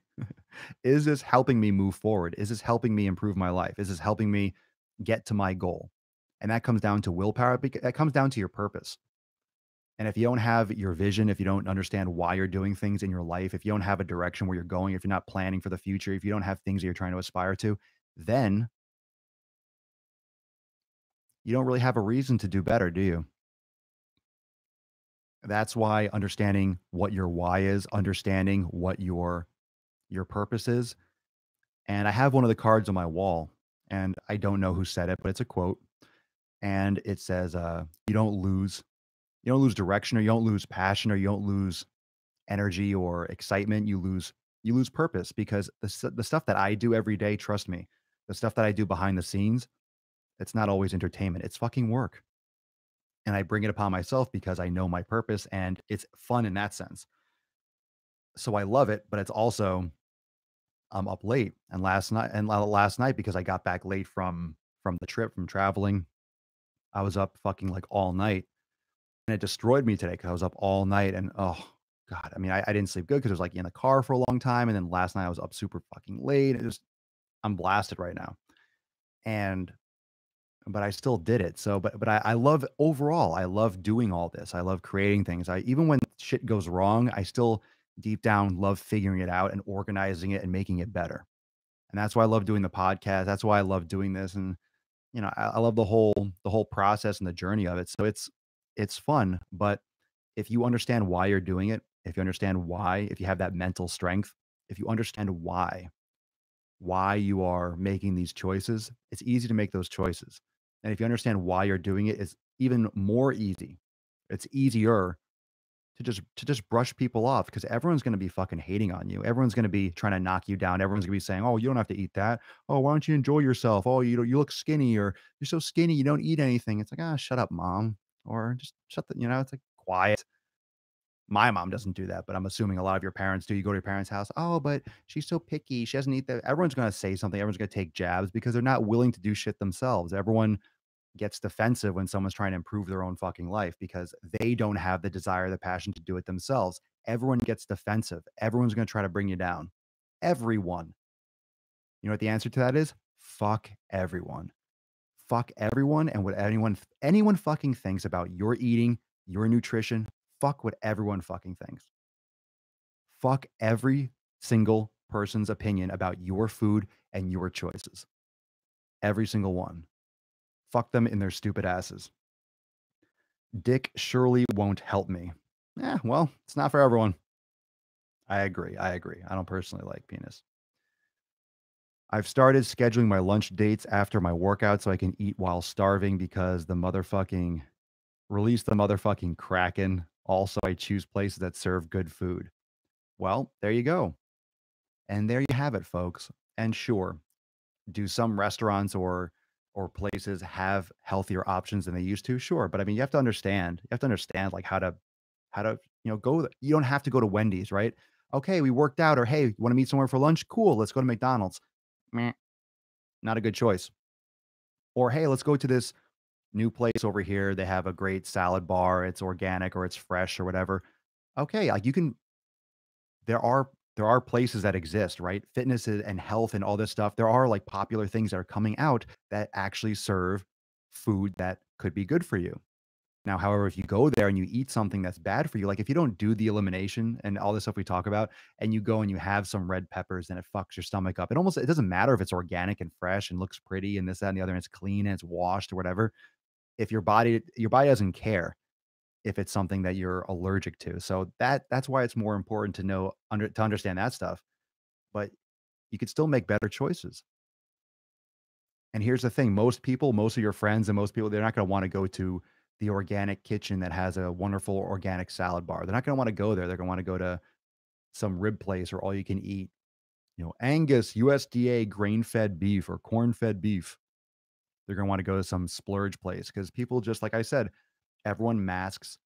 Is this helping me move forward? Is this helping me improve my life? Is this helping me get to my goal? And that comes down to willpower. That comes down to your purpose. And if you don't have your vision, if you don't understand why you're doing things in your life, if you don't have a direction where you're going, if you're not planning for the future, if you don't have things that you're trying to aspire to, then you don't really have a reason to do better, do you? That's why understanding what your why is, understanding what your purpose is. And I have one of the cards on my wall, and I don't know who said it, but it's a quote. And it says, you don't lose direction, or you don't lose passion, or you don't lose energy or excitement. You lose purpose because the stuff that I do every day, trust me, the stuff that I do behind the scenes, it's not always entertainment. It's fucking work. And I bring it upon myself because I know my purpose and it's fun in that sense. So I love it, but it's also I'm up late. And last night because I got back late from the trip from traveling, I was up fucking like all night and it destroyed me today because I was up all night and oh god, I mean I didn't sleep good because I was like in the car for a long time and then last night I was up super fucking late. It just I'm blasted right now. And but I still did it. So, but I love overall, I love doing all this. I love creating things. I even when shit goes wrong, I still deep down love figuring it out and organizing it and making it better. And that's why I love doing the podcast. That's why I love doing this. And I love the whole process and the journey of it. So it's fun. But if you understand why you're doing it, if you understand why, if you have that mental strength, if you understand why you are making these choices, it's easy to make those choices. And if you understand why you're doing it, it's even more easy. It's easier to just brush people off because everyone's going to be fucking hating on you. Everyone's going to be trying to knock you down. Everyone's going to be saying, "Oh, you don't have to eat that. Oh, why don't you enjoy yourself? Oh, you look skinny or you're so skinny you don't eat anything." It's like, "Ah, shut up, mom." Or just shut it's like quiet. My mom doesn't do that, but I'm assuming a lot of your parents do. You go to your parents' house, "Oh, but she's so picky. She doesn't eat that." Everyone's gonna say something. Everyone's gonna take jabs because they're not willing to do shit themselves. Everyone gets defensive when someone's trying to improve their own fucking life because they don't have the desire, the passion to do it themselves. Everyone gets defensive. Everyone's gonna try to bring you down. Everyone. You know what the answer to that is? Fuck everyone. Fuck everyone and what anyone fucking thinks about your eating, your nutrition. Fuck what everyone fucking thinks. Fuck every single person's opinion about your food and your choices. Every single one. Fuck them in their stupid asses. Dick surely won't help me. Yeah, well, it's not for everyone. I agree. I agree. I don't personally like penis. I've started scheduling my lunch dates after my workout so I can eat while starving because the motherfucking release the motherfucking Kraken. Also, I choose places that serve good food. Well, there you go. And there you have it, folks. And sure, do some restaurants or places have healthier options than they used to? Sure, but I mean, you have to understand like how to go. You don't have to go to Wendy's, right? Okay, we worked out, or hey, you want to meet somewhere for lunch? Cool, let's go to McDonald's. Meh, not a good choice. Or hey, let's go to this new place over here. They have a great salad bar. It's organic or it's fresh or whatever. Okay, like you can there are places that exist, right? And health and all this stuff. There are like popular things that are coming out that actually serve food that could be good for you. Now, however, if you go there and you eat something that's bad for you, like if you don't do the elimination and all this stuff we talk about, and you go and you have some red peppers and it fucks your stomach up, it doesn't matter if it's organic and fresh and looks pretty and this, that, and the other, and it's clean and it's washed or whatever. If your body doesn't care if it's something that you're allergic to. So that's why it's more important to to understand that stuff. But you could still make better choices. And here's the thing, most of your friends and most people, they're not gonna wanna go to the organic kitchen that has a wonderful organic salad bar. They're not gonna wanna go there. They're gonna wanna go to some rib place or all you can eat, Angus USDA grain-fed beef or corn-fed beef. They're gonna wanna go to some splurge place because people just like I said, everyone masks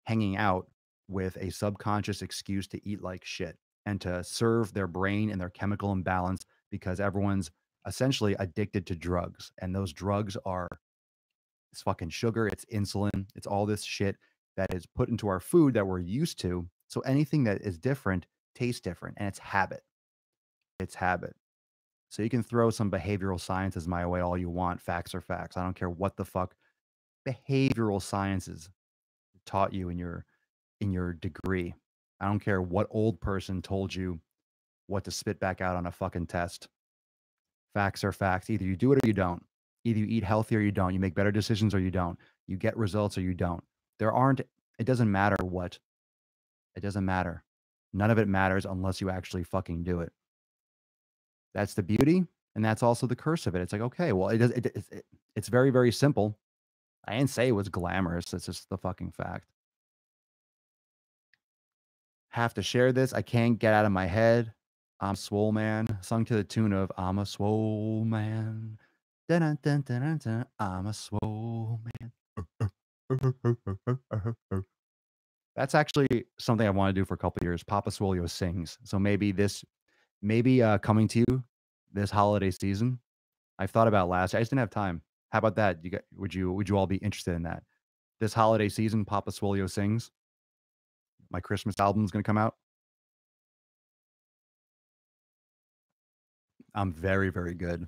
hanging out with a subconscious excuse to eat like shit and to serve their brain and their chemical imbalance because everyone's essentially addicted to drugs. And those drugs are it's fucking sugar, it's insulin, it's all this shit that is put into our food that we're used to. So anything that is different tastes different and it's habit. It's habit. So you can throw some behavioral sciences my way all you want. Facts are facts. I don't care what the fuck behavioral sciences taught you in your degree. I don't care what old person told you what to spit back out on a fucking test. Facts are facts. Either you do it or you don't. Either you eat healthy or you don't. You make better decisions or you don't. You get results or you don't. There aren't, it doesn't matter what. It doesn't matter. None of it matters unless you actually fucking do it. That's the beauty. And that's also the curse of it. It's like, okay, well, it's very, very simple. I didn't say it was glamorous. It's just the fucking fact. Have to share this. I can't get out of my head. I'm Swole Man, sung to the tune of I'm a Swole Man. Dun, dun, dun, dun, dun, dun. I'm a Swole Man. That's actually something I wanna do for a couple of years. Papa Swolio sings. So maybe, coming to you this holiday season. I've thought about last I just didn't have time. How about that? Would you all be interested in that? This holiday season, Papa Swolio sings. My Christmas album's gonna come out. I'm very, very good.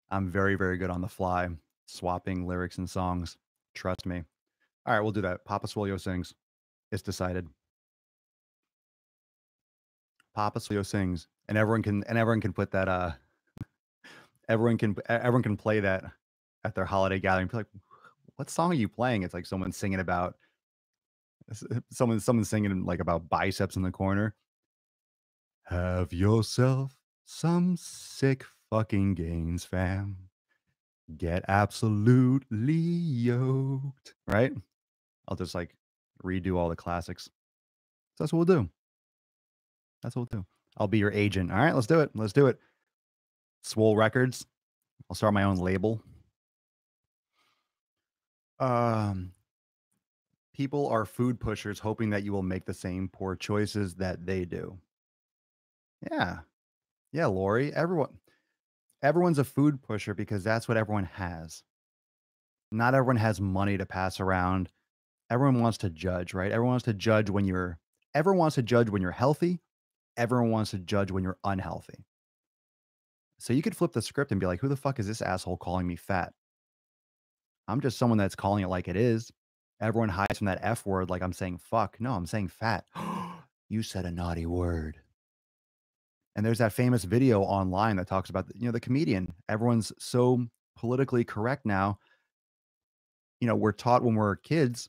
I'm very, very good on the fly, swapping lyrics and songs. Trust me. All right, we'll do that. Papa Swolio sings. It's decided. Papa Swolio sings, and everyone can put that. Everyone can play that at their holiday gathering. Be like, what song are you playing? It's like someone singing about someone singing like about biceps in the corner. Have yourself some sick fucking gains, fam. Get absolutely yoked. Right? I'll just like redo all the classics. So that's what we'll do. That's what we'll do. I'll be your agent. All right, let's do it. Let's do it. Swole Records. I'll start my own label. Um, People are food pushers hoping that you will make the same poor choices that they do. Yeah. Yeah, Lori. Everyone's a food pusher because that's what everyone has. Not everyone has money to pass around. Everyone wants to judge, right? Everyone wants to judge when you're healthy. Everyone wants to judge when you're unhealthy. So you could flip the script and be like, who the fuck is this asshole calling me fat? I'm just someone that's calling it like it is. Everyone hides from that F word like I'm saying fuck. No, I'm saying fat. You said a naughty word. And there's that famous video online that talks about, the comedian. Everyone's so politically correct now. We're taught when we're kids,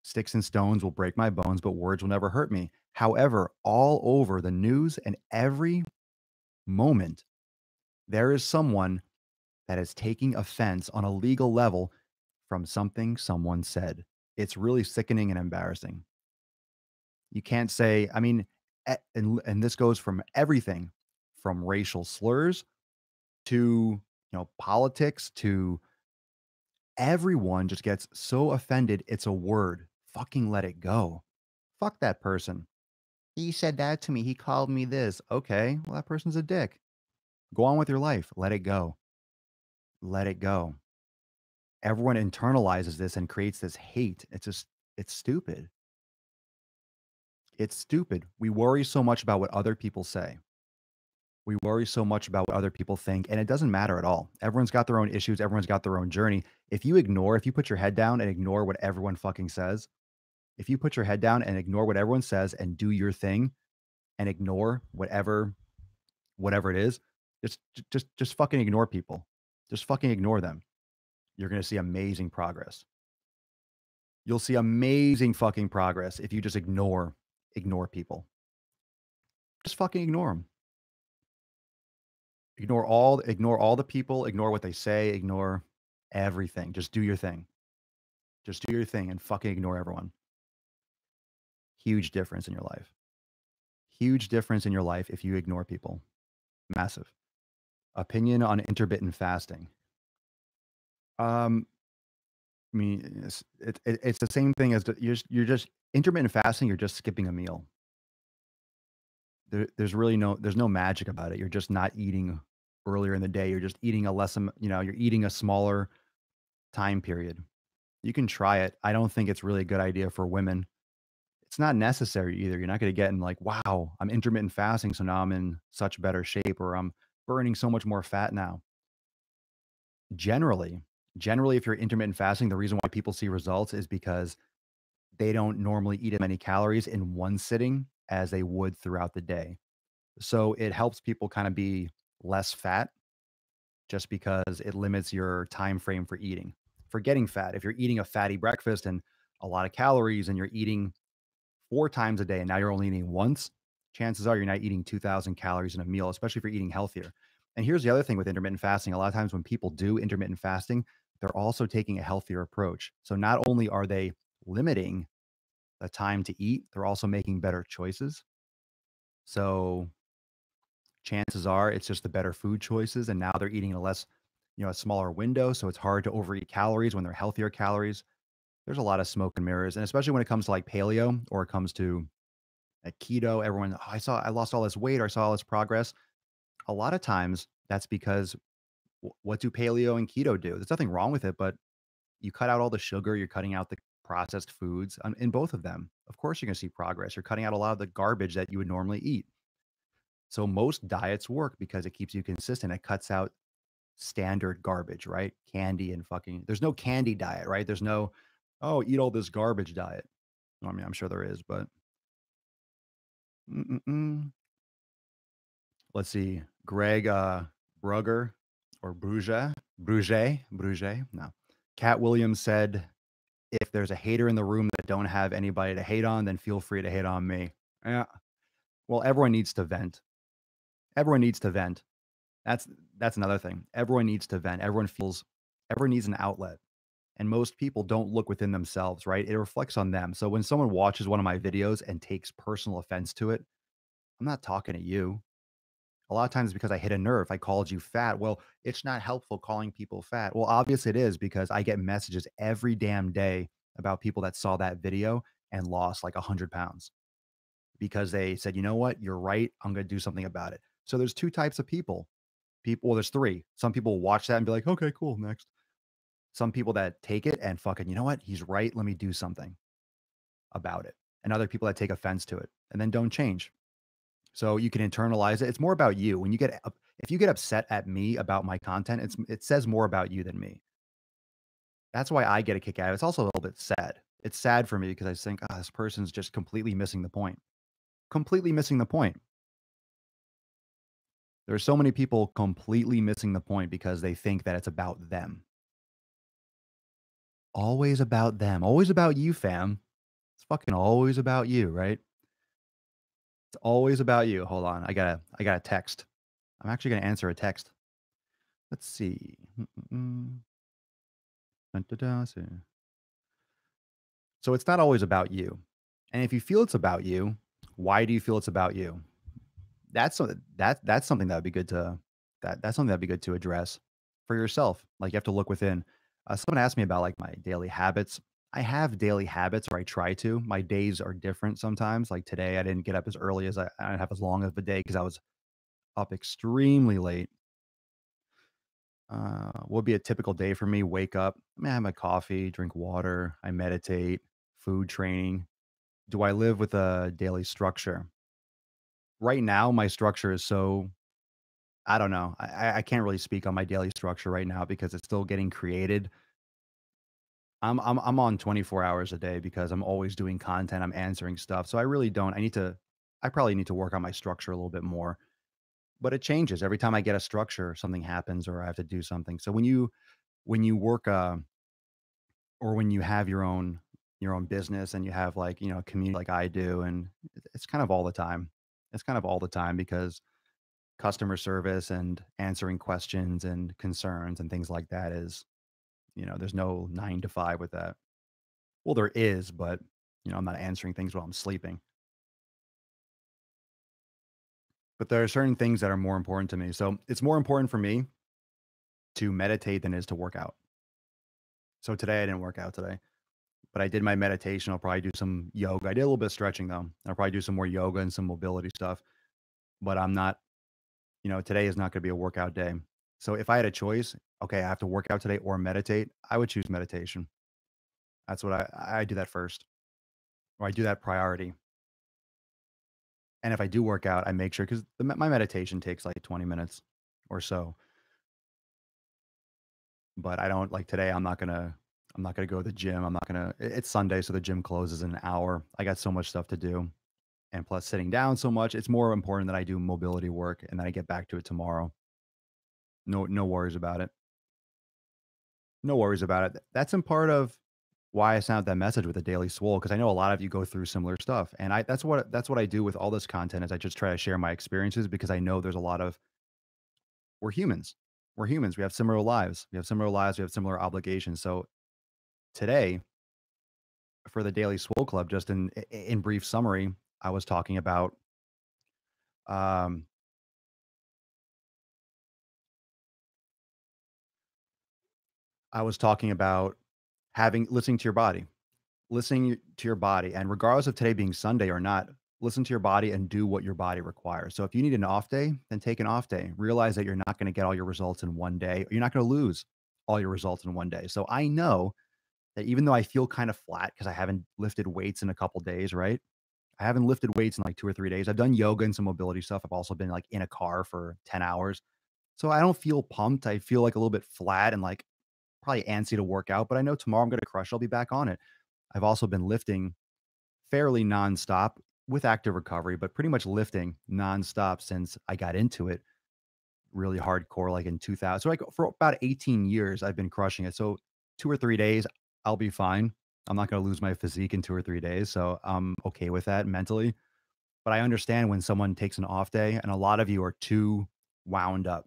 sticks and stones will break my bones, but words will never hurt me. However, all over the news and every moment, there is someone that is taking offense on a legal level from something someone said. It's really sickening and embarrassing. You can't say, I mean, and this goes from everything from racial slurs to, politics to everyone just gets so offended. It's a word. Fucking let it go. Fuck that person. He said that to me. He called me this. Okay. Well, that person's a dick. Go on with your life. Let it go. Let it go. Everyone internalizes this and creates this hate. It's stupid. It's stupid. We worry so much about what other people say. We worry so much about what other people think, and it doesn't matter at all. Everyone's got their own issues. Everyone's got their own journey. If you put your head down and ignore what everyone fucking says, if you put your head down and ignore what everyone says and do your thing and ignore whatever it is, just fucking ignore people. Just fucking ignore them. You're going to see amazing progress. You'll see amazing fucking progress if you just ignore people. Just fucking ignore them. Ignore all the people, ignore what they say, ignore everything. Just do your thing. Just do your thing and fucking ignore everyone. Huge difference in your life. Huge difference in your life if you ignore people. Massive. Opinion on intermittent fasting. Um, I mean, it's the same thing as you're just intermittent fasting. You're just skipping a meal. There's no magic about it. You're just not eating earlier in the day. You're just eating a less, you're eating a smaller time period. You can try it. I don't think it's really a good idea for women. It's not necessary either. You're not going to get in like, wow, I'm intermittent fasting, so now I'm in such better shape, or I'm burning so much more fat now. Generally, generally, if you're intermittent fasting, the reason why people see results is because they don't normally eat as many calories in one sitting as they would throughout the day. So it helps people kind of be less fat just because it limits your time frame for eating. For getting fat, if you're eating a fatty breakfast and a lot of calories and you're eating 4 times a day and now you're only eating once, chances are you're not eating 2,000 calories in a meal, especially if you're eating healthier. And here's the other thing with intermittent fasting. A lot of times when people do intermittent fasting, they're also taking a healthier approach. So not only are they limiting the time to eat, they're also making better choices. So chances are it's just the better food choices. And now they're eating a smaller window. So it's hard to overeat calories when they're healthier calories. there's a lot of smoke and mirrors, and especially when it comes to like paleo or it comes to keto. Everyone, "Oh, I lost all this weight or I saw all this progress." A lot of times that's because what do paleo and keto do? There's nothing wrong with it, but you cut out all the sugar, you're cutting out the processed foods in both of them. Of course, you're going to see progress. You're cutting out a lot of the garbage that you would normally eat. So most diets work because it keeps you consistent. It cuts out standard garbage, right? Candy and fucking there's no candy diet, right? There's no, "Oh, eat all this garbage" diet. I mean, I'm sure there is, but mm-mm-mm. Let's see. Greg, Brugger or Bruget, no. Cat Williams said, "If there's a hater in the room that don't have anybody to hate on, then feel free to hate on me." Yeah. Well, everyone needs to vent. Everyone needs to vent. That's that's another thing. Everyone needs to vent. Everyone needs an outlet. And most people don't look within themselves, right? It reflects on them. So when someone watches one of my videos and takes personal offense to it, I'm not talking to you. A lot of times because I hit a nerve, I called you fat. Well, it's not helpful calling people fat. Well, obviously it is because I get messages every damn day about people that saw that video and lost like 100 pounds because they said, you know what? You're right. I'm going to do something about it. So there's two types of people. Well, there's three. Some people watch that and be like, okay, cool. Next. Some people that take it and fucking, you know what? He's right. Let me do something about it. And other people that take offense to it and then don't change. So you can internalize it. It's more about you. When you get if you get upset at me about my content, it says more about you than me. That's why I get a kick out of it. It's also a little bit sad. It's sad for me because I think, "Ah, this person's just completely missing the point." Completely missing the point. There are so many people completely missing the point because they think that it's about them. Always about them. Always about you, fam. It's fucking always about you, right? It's always about you. Hold on. I got a text. I'm actually gonna answer a text. Let's see. Dun-da-da, so it's not always about you. And if you feel it's about you, why do you feel it's about you? That's something that would be good to that's something that'd be good to address for yourself. Like you have to look within. Someone asked me about like my daily habits. I have daily habits, or I try to. My days are different sometimes. Like today, I didn't get up as early as I didn't have as long of a day because I was up extremely late. What would be a typical day for me? Wake up, I have my coffee, drink water, I meditate, food training. Do I live with a daily structure? Right now, my structure is so I don't know. I can't really speak on my daily structure right now because it's still getting created. I'm on 24 hours a day because I'm always doing content. I'm answering stuff. So I really don't. I probably need to work on my structure a little bit more. But it changes every time I get a structure. Something happens, or I have to do something. So when you work or when you have your own business and you have like a community like I do, and it's kind of all the time. It's kind of all the time because customer service and answering questions and concerns and things like that is, there's no 9 to 5 with that. Well, there is, but I'm not answering things while I'm sleeping. But there are certain things that are more important to me. So it's more important for me to meditate than it is to work out. So today I didn't work out today, but I did my meditation. I'll probably do some yoga. I did a little bit of stretching though. I'll probably do some more yoga and some mobility stuff. But I'm not, today is not going to be a workout day. So if I had a choice, okay, I have to work out today or meditate, I would choose meditation. That's what I do that first, or I do that priority. And if I do work out, I make sure because my meditation takes like 20 minutes or so. But I don't like today. I'm not gonna go to the gym. I'm not gonna. It's Sunday, so the gym closes in an hour. I got so much stuff to do, and plus sitting down so much. It's more important that I do mobility work and then I get back to it tomorrow. No worries about it. No worries about it. That's in part of why I sent out that message with the Daily Swole, because I know a lot of you go through similar stuff, and that's what I do with all this content is I just try to share my experiences because I know there's a lot of we're humans. We're humans. We have similar lives. We have similar lives. We have similar obligations. So today, for the Daily Swole Club, just in brief summary, I was talking about um, I was talking about having listening to your body. listening to your body, and regardless of today being Sunday or not, listen to your body and do what your body requires. So if you need an off day, then take an off day. Realize that you're not going to get all your results in one day. You're not going to lose all your results in one day. So I know that even though I feel kind of flat because I haven't lifted weights in a couple days, right? I haven't lifted weights in like 2 or 3 days. I've done yoga and some mobility stuff. I've also been like in a car for 10 hours. So I don't feel pumped. I feel like a little bit flat and like probably antsy to work out, but I know tomorrow I'm going to crush. I'll be back on it. I've also been lifting fairly nonstop with active recovery, but pretty much lifting nonstop since I got into it really hardcore, like in 2000. So like for about 18 years, I've been crushing it. So 2 or 3 days, I'll be fine. I'm not going to lose my physique in 2 or 3 days. So I'm okay with that mentally. But I understand when someone takes an off day, and a lot of you are too wound up.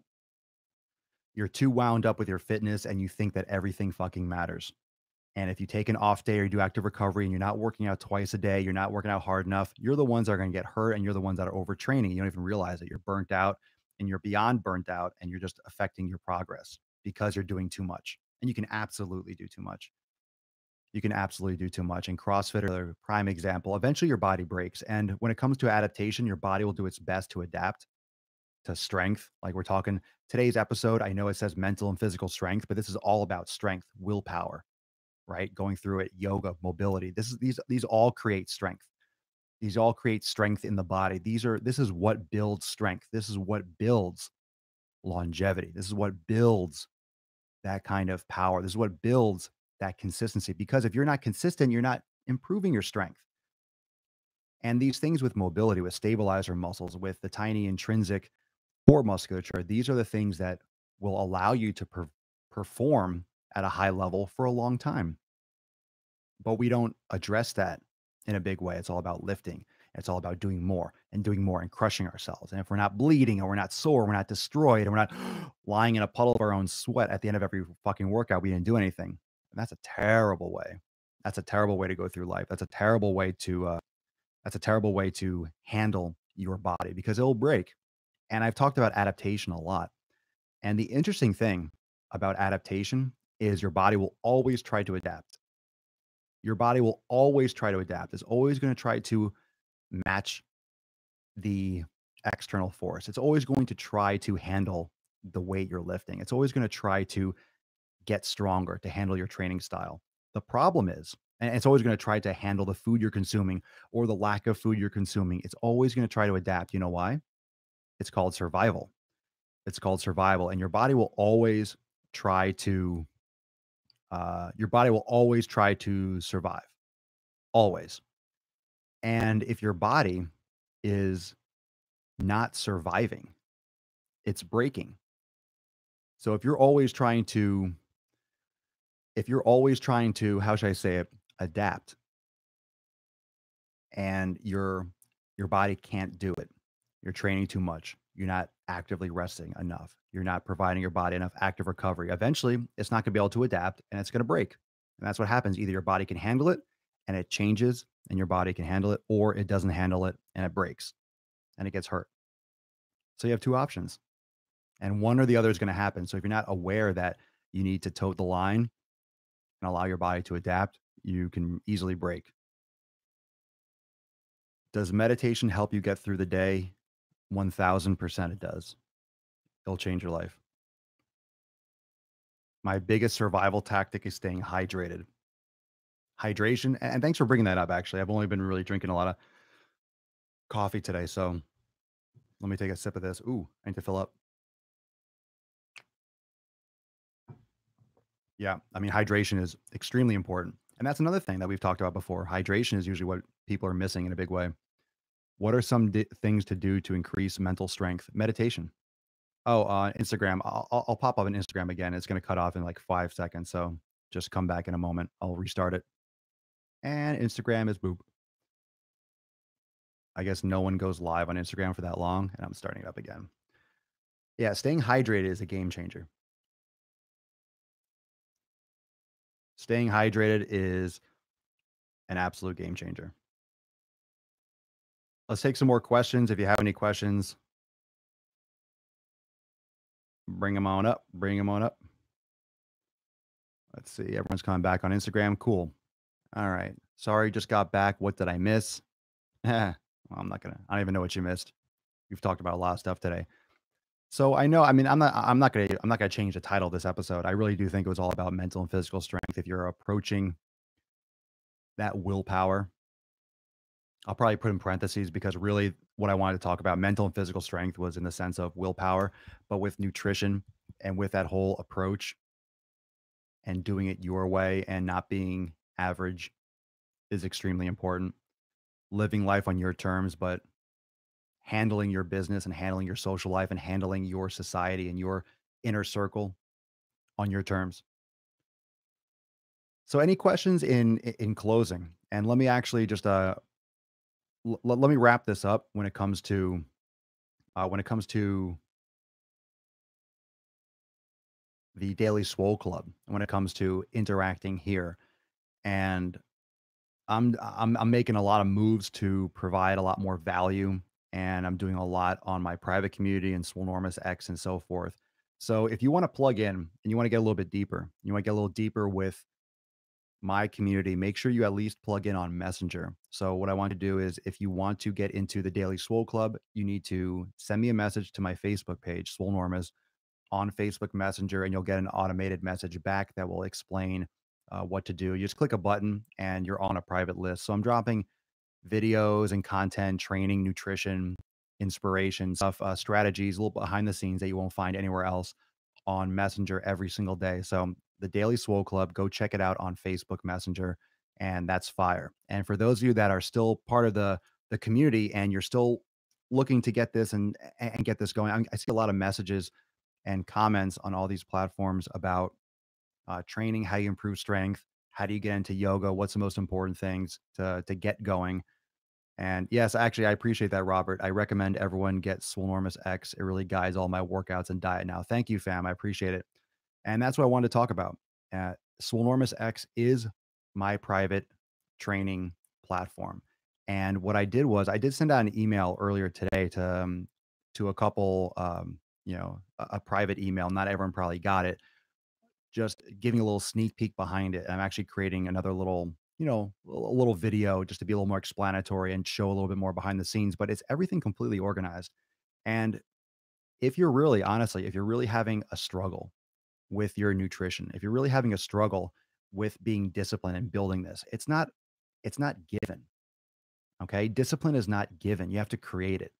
You're too wound up with your fitness and you think that everything fucking matters. And if you take an off day or you do active recovery and you're not working out twice a day, you're not working out hard enough, you're the ones that are going to get hurt and you're the ones that are overtraining. You don't even realize that you're burnt out and you're beyond burnt out and you're just affecting your progress because you're doing too much. And you can absolutely do too much. You can absolutely do too much. And CrossFit are a prime example. Eventually, your body breaks. And when it comes to adaptation, your body will do its best to adapt to strength. Like we're talking today's episode, I know it says mental and physical strength, but this is all about strength, willpower, right? Going through it, yoga, mobility. These all create strength. These all create strength in the body. This is what builds strength. This is what builds longevity. This is what builds that kind of power. This is what builds that consistency. Because if you're not consistent, you're not improving your strength. And these things with mobility, with stabilizer muscles, with the tiny intrinsic core musculature, these are the things that will allow you to perform at a high level for a long time. But we don't address that in a big way. It's all about lifting. It's all about doing more and crushing ourselves. And if we're not bleeding and we're not sore, we're not destroyed, and we're not lying in a puddle of our own sweat at the end of every fucking workout, we didn't do anything. And that's a terrible way. That's a terrible way to go through life. That's a terrible way to handle your body because it'll break. And I've talked about adaptation a lot. And the interesting thing about adaptation is your body will always try to adapt. Your body will always try to adapt. It's always going to try to match the external force. It's always going to try to handle the weight you're lifting. It's always going to try to get stronger to handle your training style. The problem is, and it's always going to try to handle the food you're consuming or the lack of food you're consuming. It's always going to try to adapt. You know why? It's called survival. It's called survival. And your body will always try to, survive. Always. And if your body is not surviving, it's breaking. So if you're always trying to, how should I say it, adapt, and your body can't do it. You're training too much. You're not actively resting enough. You're not providing your body enough active recovery. Eventually, it's not going to be able to adapt and it's going to break. And that's what happens. Either your body can handle it and it changes and your body can handle it, or it doesn't handle it and it breaks and it gets hurt. So you have two options, and one or the other is going to happen. So if you're not aware that you need to tote the line and allow your body to adapt, you can easily break. Does meditation help you get through the day? 1000% it does. It'll change your life. My biggest survival tactic is staying hydrated. Hydration, and thanks for bringing that up, actually. I've only been really drinking a lot of coffee today, so let me take a sip of this. Ooh, I need to fill up. Yeah, I mean, hydration is extremely important. And that's another thing that we've talked about before. Hydration is usually what people are missing in a big way. What are some things to do to increase mental strength? Meditation. Oh, Instagram. I'll pop up on Instagram again. It's going to cut off in like 5 seconds. So just come back in a moment. I'll restart it. And Instagram is boop. I guess no one goes live on Instagram for that long, and I'm starting it up again. Yeah, staying hydrated is a game changer. Staying hydrated is an absolute game changer. Let's take some more questions. If you have any questions, bring them on up. Bring them on up. Let's see. Everyone's coming back on Instagram. Cool. All right. Sorry, just got back. What did I miss? Well, I don't even know what you missed. We've talked about a lot of stuff today. So I know, I mean, I'm not gonna change the title of this episode. I really do think it was all about mental and physical strength. If you're approaching that willpower, I'll probably put in parentheses because really what I wanted to talk about, mental and physical strength, was in the sense of willpower, but with nutrition and with that whole approach and doing it your way and not being average is extremely important. Living life on your terms, but handling your business and handling your social life and handling your society and your inner circle on your terms. So any questions in closing? And let me actually just let me wrap this up when it comes to the Daily Swole Club, when it comes to interacting here. And I'm making a lot of moves to provide a lot more value, and I'm doing a lot on my private community and Swolenormous X and so forth. So if you want to plug in and you want to get a little bit deeper, you want to get a little deeper with my community, make sure you at least plug in on Messenger. So what I want to do is if you want to get into the Daily Swole Club, you need to send me a message to my Facebook page, Swolenormous, on Facebook Messenger, and you'll get an automated message back that will explain what to do. You just click a button and you're on a private list. So I'm dropping videos and content, training, nutrition, inspiration stuff, strategies, a little behind the scenes that you won't find anywhere else on Messenger every single day. So the Daily Swole Club, go check it out on Facebook Messenger, and that's fire. And for those of you that are still part of the community and you're still looking to get this and get this going, I see a lot of messages and comments on all these platforms about training, how you improve strength, how do you get into yoga, what's the most important things to get going. And yes, actually, I appreciate that, Robert. I recommend everyone get Swolenormous X. It really guides all my workouts and diet now. Thank you, fam. I appreciate it. And that's what I wanted to talk about. Swolenormous X is my private training platform. And what I did was I did send out an email earlier today to a couple, a private email. Not everyone probably got it, just giving a little sneak peek behind it. I'm actually creating another little, a little video just to be a little more explanatory and show a little bit more behind the scenes, but it's everything completely organized. And if you're really, honestly, if you're really having a struggle with your nutrition, if you're really having a struggle with being disciplined and building this, it's not given. Okay. Discipline is not given. You have to create it.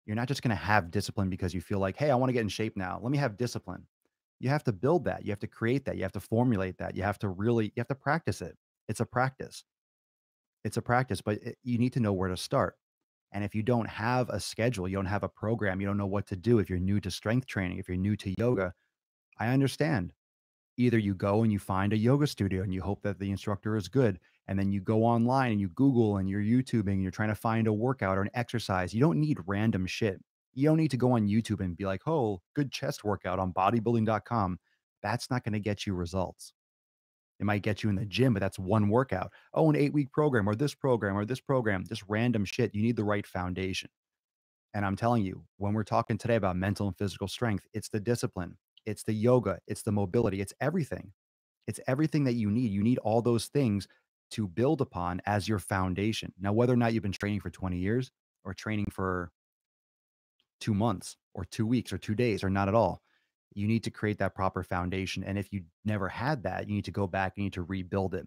You're not just going to have discipline because you feel like, hey, I want to get in shape now. Let me have discipline. You have to build that. You have to create that. You have to formulate that. You have to practice it. It's a practice. It's a practice, but you need to know where to start. And if you don't have a schedule, you don't have a program, you don't know what to do. If you're new to strength training, if you're new to yoga, I understand. Either you go and you find a yoga studio and you hope that the instructor is good. And then you go online and you Google and you're YouTubing and you're trying to find a workout or an exercise. You don't need random shit. You don't need to go on YouTube and be like, oh, good chest workout on bodybuilding.com. That's not going to get you results. It might get you in the gym, but that's one workout. Oh, an 8-week program or this program or this program, just random shit. You need the right foundation. And I'm telling you, when we're talking today about mental and physical strength, it's the discipline, it's the yoga, it's the mobility, it's everything. It's everything that you need. You need all those things to build upon as your foundation. Now, whether or not you've been training for 20 years or training for 2 months or 2 weeks or 2 days or not at all, you need to create that proper foundation. And if you never had that, you need to go back, you need to rebuild it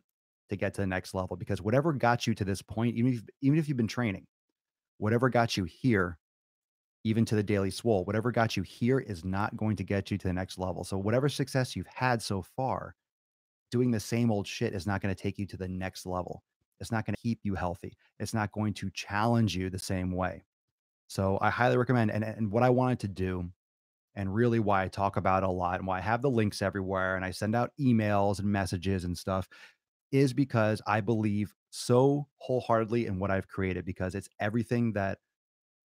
to get to the next level. Because whatever got you to this point, even if you've been training, whatever got you here, even to the Daily Swole, whatever got you here is not going to get you to the next level. So whatever success you've had so far, doing the same old shit is not going to take you to the next level. It's not going to keep you healthy. It's not going to challenge you the same way. So I highly recommend, and what I wanted to do, and really why I talk about it a lot and why I have the links everywhere and I send out emails and messages and stuff, is because I believe so wholeheartedly in what I've created, because it's everything that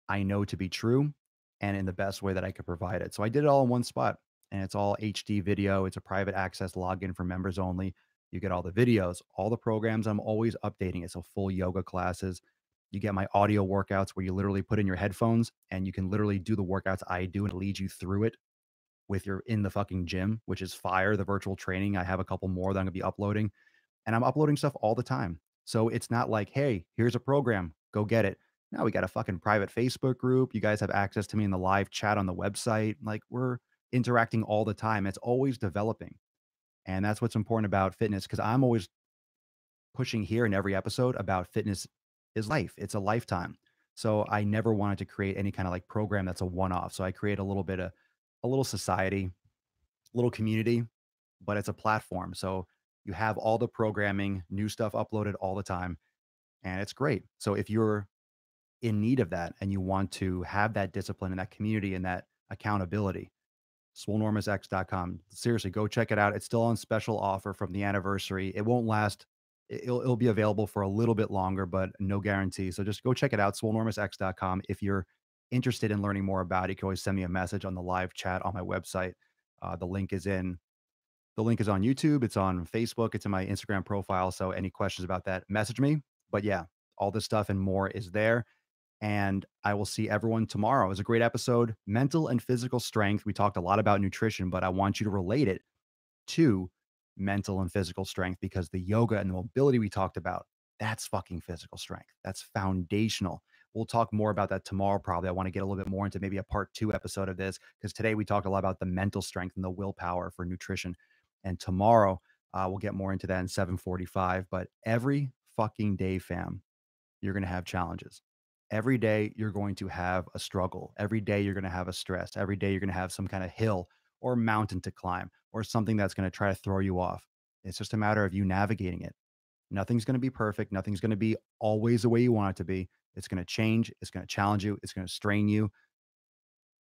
I know to be true and in the best way that I could provide it. So I did it all in one spot, and it's all HD video. It's a private access login for members only. You get all the videos, all the programs. I'm always updating it. So full yoga classes. You get my audio workouts where you literally put in your headphones and you can literally do the workouts I do and lead you through it with your in the fucking gym, which is fire. The virtual training. I have a couple more that I'm gonna be uploading, and I'm uploading stuff all the time. So it's not like, hey, here's a program, go get it. Now we got a fucking private Facebook group. You guys have access to me in the live chat on the website. Like we're interacting all the time. It's always developing. And that's what's important about fitness because I'm always pushing here in every episode about fitness is life. It's a lifetime. So I never wanted to create any kind of like program that's a one off. So I create a little bit of a little society, a little community, but it's a platform. So you have all the programming, new stuff uploaded all the time, and it's great. So if you're in need of that and you want to have that discipline and that community and that accountability, swolenormousx.com. Seriously, go check it out. It's still on special offer from the anniversary. It won't last. It'll be available for a little bit longer, but no guarantee. So just go check it out, swolenormousx.com. If you're interested in learning more about it, you can always send me a message on the live chat on my website. The link is in the link is on YouTube, it's on Facebook, it's in my Instagram profile. So any questions about that, message me. But yeah, all this stuff and more is there. And I will see everyone tomorrow. It was a great episode. Mental and physical strength. We talked a lot about nutrition, but I want you to relate it to mental and physical strength because the yoga and the mobility we talked about, that's fucking physical strength. That's foundational. We'll talk more about that tomorrow, probably. I want to get a little bit more into maybe a part two episode of this because today we talked a lot about the mental strength and the willpower for nutrition. And tomorrow, we'll get more into that in 7:45. But every fucking day, fam, you're going to have challenges. Every day, you're going to have a struggle. Every day, you're going to have a stress. Every day, you're going to have some kind of hill or mountain to climb or something that's going to try to throw you off. It's just a matter of you navigating it. Nothing's going to be perfect. Nothing's going to be always the way you want it to be. It's going to change. It's going to challenge you. It's going to strain you,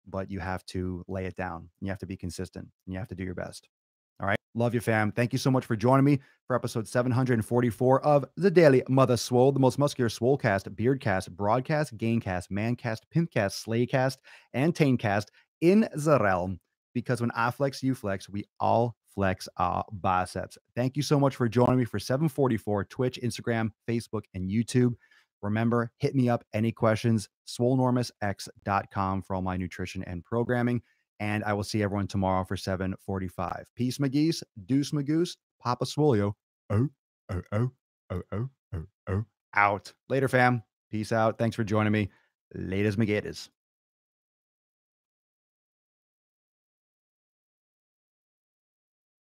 but you have to lay it down. You have to be consistent and you have to do your best. All right. Love you, fam. Thank you so much for joining me for episode 744 of the Daily Mother Swole, the most muscular swolecast, beardcast, broadcast, gaincast, mancast, pimpcast, slaycast, and taincast in the realm. Because when I flex, you flex, we all flex our biceps. Thank you so much for joining me for 744 Twitch, Instagram, Facebook, and YouTube. Remember, hit me up any questions, swolenormousx.com for all my nutrition and programming. And I will see everyone tomorrow for 7:45. Peace, McGee's. Deuce, Magoose. Papa Swolio. Oh, oh, oh, oh, oh, oh, oh. Out. Later, fam. Peace out. Thanks for joining me. Laters, McGators.